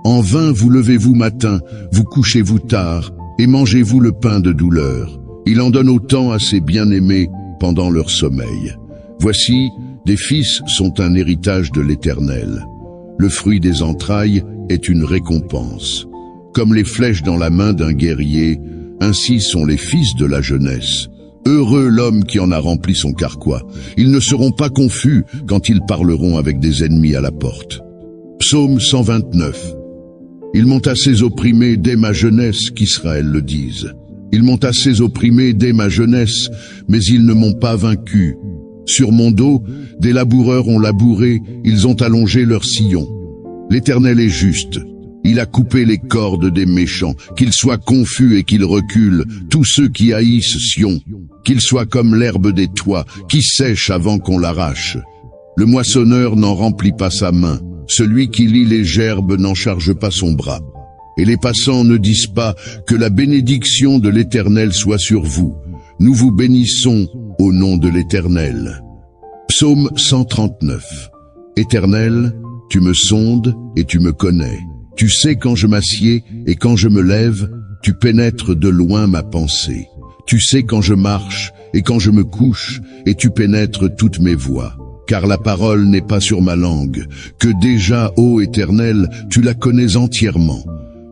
En vain vous levez-vous matin, vous couchez-vous tard, et mangez-vous le pain de douleur. Il en donne autant à ses bien-aimés pendant leur sommeil. Voici, des fils sont un héritage de l'Éternel. Le fruit des entrailles est une récompense. Comme les flèches dans la main d'un guerrier, ainsi sont les fils de la jeunesse. Heureux l'homme qui en a rempli son carquois. Ils ne seront pas confus quand ils parleront avec des ennemis à la porte. Psaume 129. Ils m'ont assez opprimé dès ma jeunesse, qu'Israël le dise. Ils m'ont assez opprimé dès ma jeunesse, mais ils ne m'ont pas vaincu. Sur mon dos, des laboureurs ont labouré, ils ont allongé leur sillon. L'Éternel est juste. Il a coupé les cordes des méchants, qu'ils soient confus et qu'ils reculent, tous ceux qui haïssent Sion, qu'ils soient comme l'herbe des toits, qui sèche avant qu'on l'arrache. Le moissonneur n'en remplit pas sa main, Celui qui lit les gerbes n'en charge pas son bras. Et les passants ne disent pas que la bénédiction de l'Éternel soit sur vous. Nous vous bénissons au nom de l'Éternel. Psaume 139. Éternel, tu me sondes et tu me connais. Tu sais quand je m'assieds et quand je me lève, tu pénètres de loin ma pensée. Tu sais quand je marche et quand je me couche, et tu pénètres toutes mes voies. Car la parole n'est pas sur ma langue, que déjà, ô Éternel, tu la connais entièrement.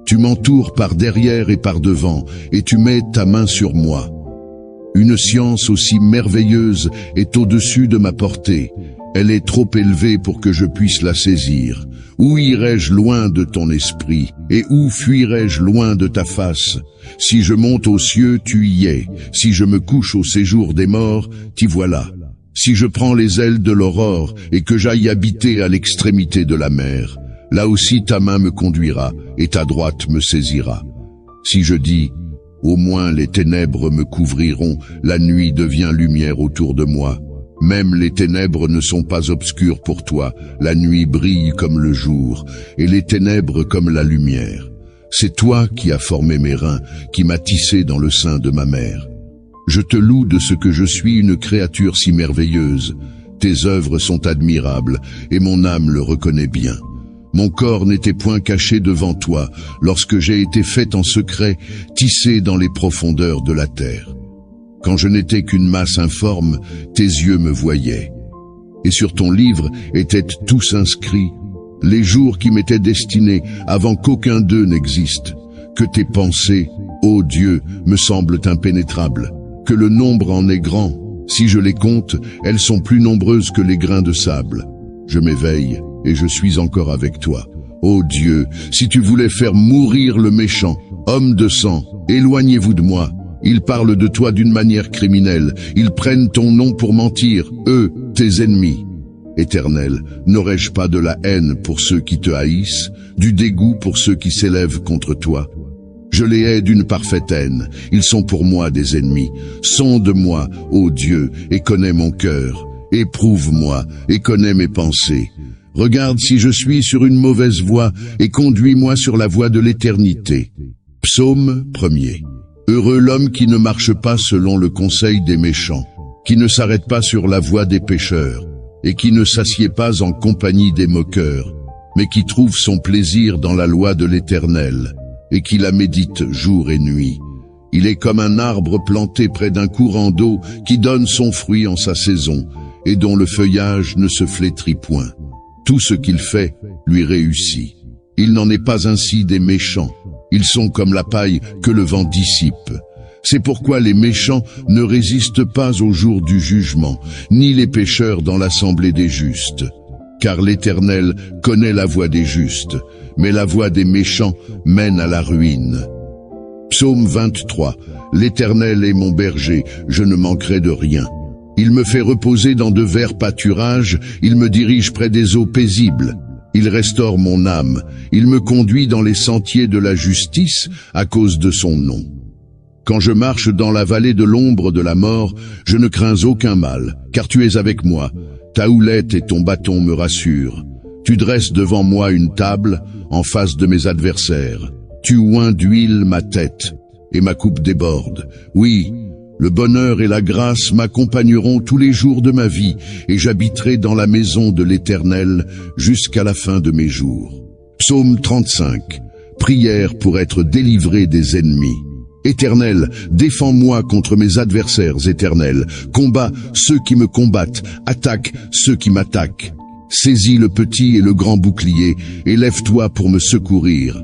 Tu m'entoures par derrière et par devant, et tu mets ta main sur moi. Une science aussi merveilleuse est au-dessus de ma portée. Elle est trop élevée pour que je puisse la saisir. Où irai-je loin de ton esprit, et où fuirai-je loin de ta face? Si je monte aux cieux, tu y es. Si je me couche au séjour des morts, t'y voilà. Si je prends les ailes de l'aurore, et que j'aille habiter à l'extrémité de la mer, là aussi ta main me conduira, et ta droite me saisira. Si je dis, au moins les ténèbres me couvriront, la nuit devient lumière autour de moi. Même les ténèbres ne sont pas obscures pour toi, la nuit brille comme le jour, et les ténèbres comme la lumière. C'est toi qui as formé mes reins, qui m'as tissé dans le sein de ma mère. Je te loue de ce que je suis une créature si merveilleuse. Tes œuvres sont admirables, et mon âme le reconnaît bien. Mon corps n'était point caché devant toi, lorsque j'ai été fait en secret, tissé dans les profondeurs de la terre. Quand je n'étais qu'une masse informe, tes yeux me voyaient. Et sur ton livre étaient tous inscrits, les jours qui m'étaient destinés avant qu'aucun d'eux n'existe. Que tes pensées, ô Dieu, me semblent impénétrables, que le nombre en est grand. Si je les compte, elles sont plus nombreuses que les grains de sable. Je m'éveille, et je suis encore avec toi. Ô Dieu, si tu voulais faire mourir le méchant, homme de sang, éloignez-vous de moi. Ils parlent de toi d'une manière criminelle. Ils prennent ton nom pour mentir, eux, tes ennemis. Éternel, n'aurais-je pas de la haine pour ceux qui te haïssent, du dégoût pour ceux qui s'élèvent contre toi? Je les hais d'une parfaite haine. Ils sont pour moi des ennemis. Sonde-moi, ô Dieu, et connais mon cœur. Éprouve-moi, et connais mes pensées. Regarde si je suis sur une mauvaise voie, et conduis-moi sur la voie de l'éternité. Psaume 1er. Heureux l'homme qui ne marche pas selon le conseil des méchants, qui ne s'arrête pas sur la voie des pécheurs, et qui ne s'assied pas en compagnie des moqueurs, mais qui trouve son plaisir dans la loi de l'Éternel, et qui la médite jour et nuit. Il est comme un arbre planté près d'un courant d'eau qui donne son fruit en sa saison, et dont le feuillage ne se flétrit point. Tout ce qu'il fait lui réussit. Il n'en est pas ainsi des méchants. Ils sont comme la paille que le vent dissipe. C'est pourquoi les méchants ne résistent pas au jour du jugement, ni les pécheurs dans l'assemblée des justes. Car l'Éternel connaît la voie des justes, mais la voie des méchants mène à la ruine. Psaume 23. L'Éternel est mon berger, je ne manquerai de rien. Il me fait reposer dans de verts pâturages, il me dirige près des eaux paisibles. Il restaure mon âme, il me conduit dans les sentiers de la justice à cause de son nom. Quand je marche dans la vallée de l'ombre de la mort, je ne crains aucun mal, car tu es avec moi. Ta houlette et ton bâton me rassurent. Tu dresses devant moi une table en face de mes adversaires. Tu oins d'huile ma tête, et ma coupe déborde. Oui, le bonheur et la grâce m'accompagneront tous les jours de ma vie, et j'habiterai dans la maison de l'Éternel jusqu'à la fin de mes jours. Psaume 35. Prière pour être délivré des ennemis. Éternel, défends-moi contre mes adversaires éternels. Combat ceux qui me combattent, attaque ceux qui m'attaquent. Saisis le petit et le grand bouclier, et lève-toi pour me secourir.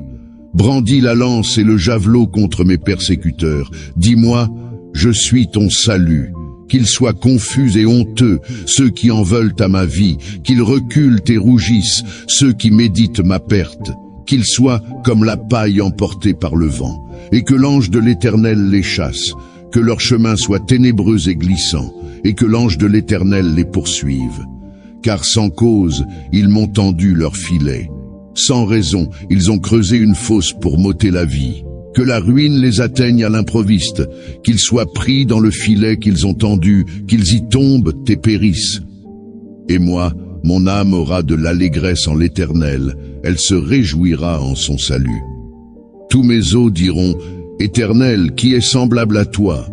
Brandis la lance et le javelot contre mes persécuteurs. Dis-moi, je suis ton salut. Qu'ils soient confus et honteux, ceux qui en veulent à ma vie, qu'ils reculent et rougissent, ceux qui méditent ma perte, qu'ils soient comme la paille emportée par le vent, et que l'ange de l'Éternel les chasse, que leur chemin soit ténébreux et glissant, et que l'ange de l'Éternel les poursuive. Car sans cause, ils m'ont tendu leur filet. Sans raison, ils ont creusé une fosse pour m'ôter la vie. Que la ruine les atteigne à l'improviste, qu'ils soient pris dans le filet qu'ils ont tendu, qu'ils y tombent et périssent. Et moi, mon âme aura de l'allégresse en l'Éternel, elle se réjouira en son salut. Tous mes os diront, Éternel, qui est semblable à toi?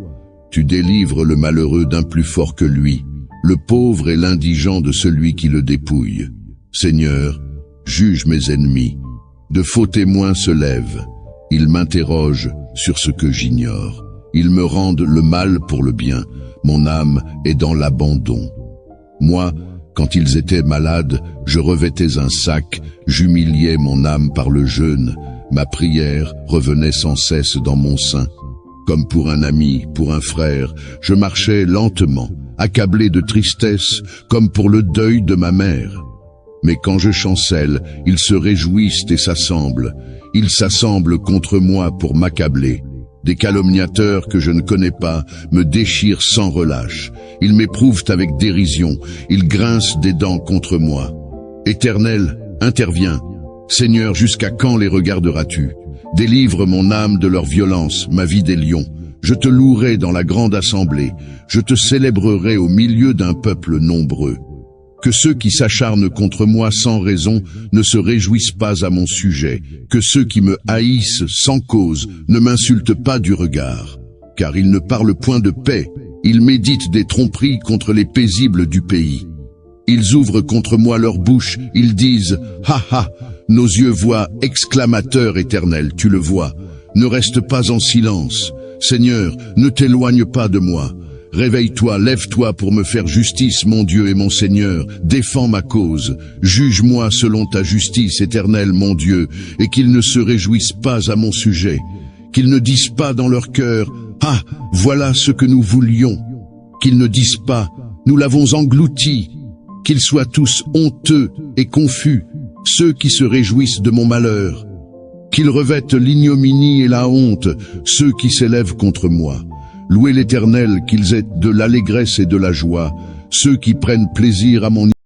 Tu délivres le malheureux d'un plus fort que lui, le pauvre et l'indigent de celui qui le dépouille. Seigneur, juge mes ennemis. De faux témoins se lèvent. Ils m'interrogent sur ce que j'ignore. Ils me rendent le mal pour le bien. Mon âme est dans l'abandon. Moi, quand ils étaient malades, je revêtais un sac, j'humiliais mon âme par le jeûne. Ma prière revenait sans cesse dans mon sein. Comme pour un ami, pour un frère, je marchais lentement, accablé de tristesse, comme pour le deuil de ma mère. Mais quand je chancelle, ils se réjouissent et s'assemblent. Ils s'assemblent contre moi pour m'accabler. Des calomniateurs que je ne connais pas me déchirent sans relâche. Ils m'éprouvent avec dérision. Ils grincent des dents contre moi. Éternel, interviens. Seigneur, jusqu'à quand les regarderas-tu? Délivre mon âme de leur violence, ma vie des lions. Je te louerai dans la grande assemblée. Je te célébrerai au milieu d'un peuple nombreux. Que ceux qui s'acharnent contre moi sans raison ne se réjouissent pas à mon sujet. Que ceux qui me haïssent sans cause ne m'insultent pas du regard. Car ils ne parlent point de paix. Ils méditent des tromperies contre les paisibles du pays. Ils ouvrent contre moi leur bouche. Ils disent « Ha ha !» Nos yeux voient, exclamateur éternel, tu le vois. Ne reste pas en silence. Seigneur, ne t'éloigne pas de moi. Réveille-toi, lève-toi pour me faire justice, mon Dieu et mon Seigneur. Défends ma cause. Juge-moi selon ta justice, éternel, mon Dieu, et qu'ils ne se réjouissent pas à mon sujet. Qu'ils ne disent pas dans leur cœur, « Ah, voilà ce que nous voulions !» Qu'ils ne disent pas, « Nous l'avons englouti !» Qu'ils soient tous honteux et confus, ceux qui se réjouissent de mon malheur. Qu'ils revêtent l'ignominie et la honte, ceux qui s'élèvent contre moi. Louez l'Éternel, qu'ils aient de l'allégresse et de la joie, ceux qui prennent plaisir à mon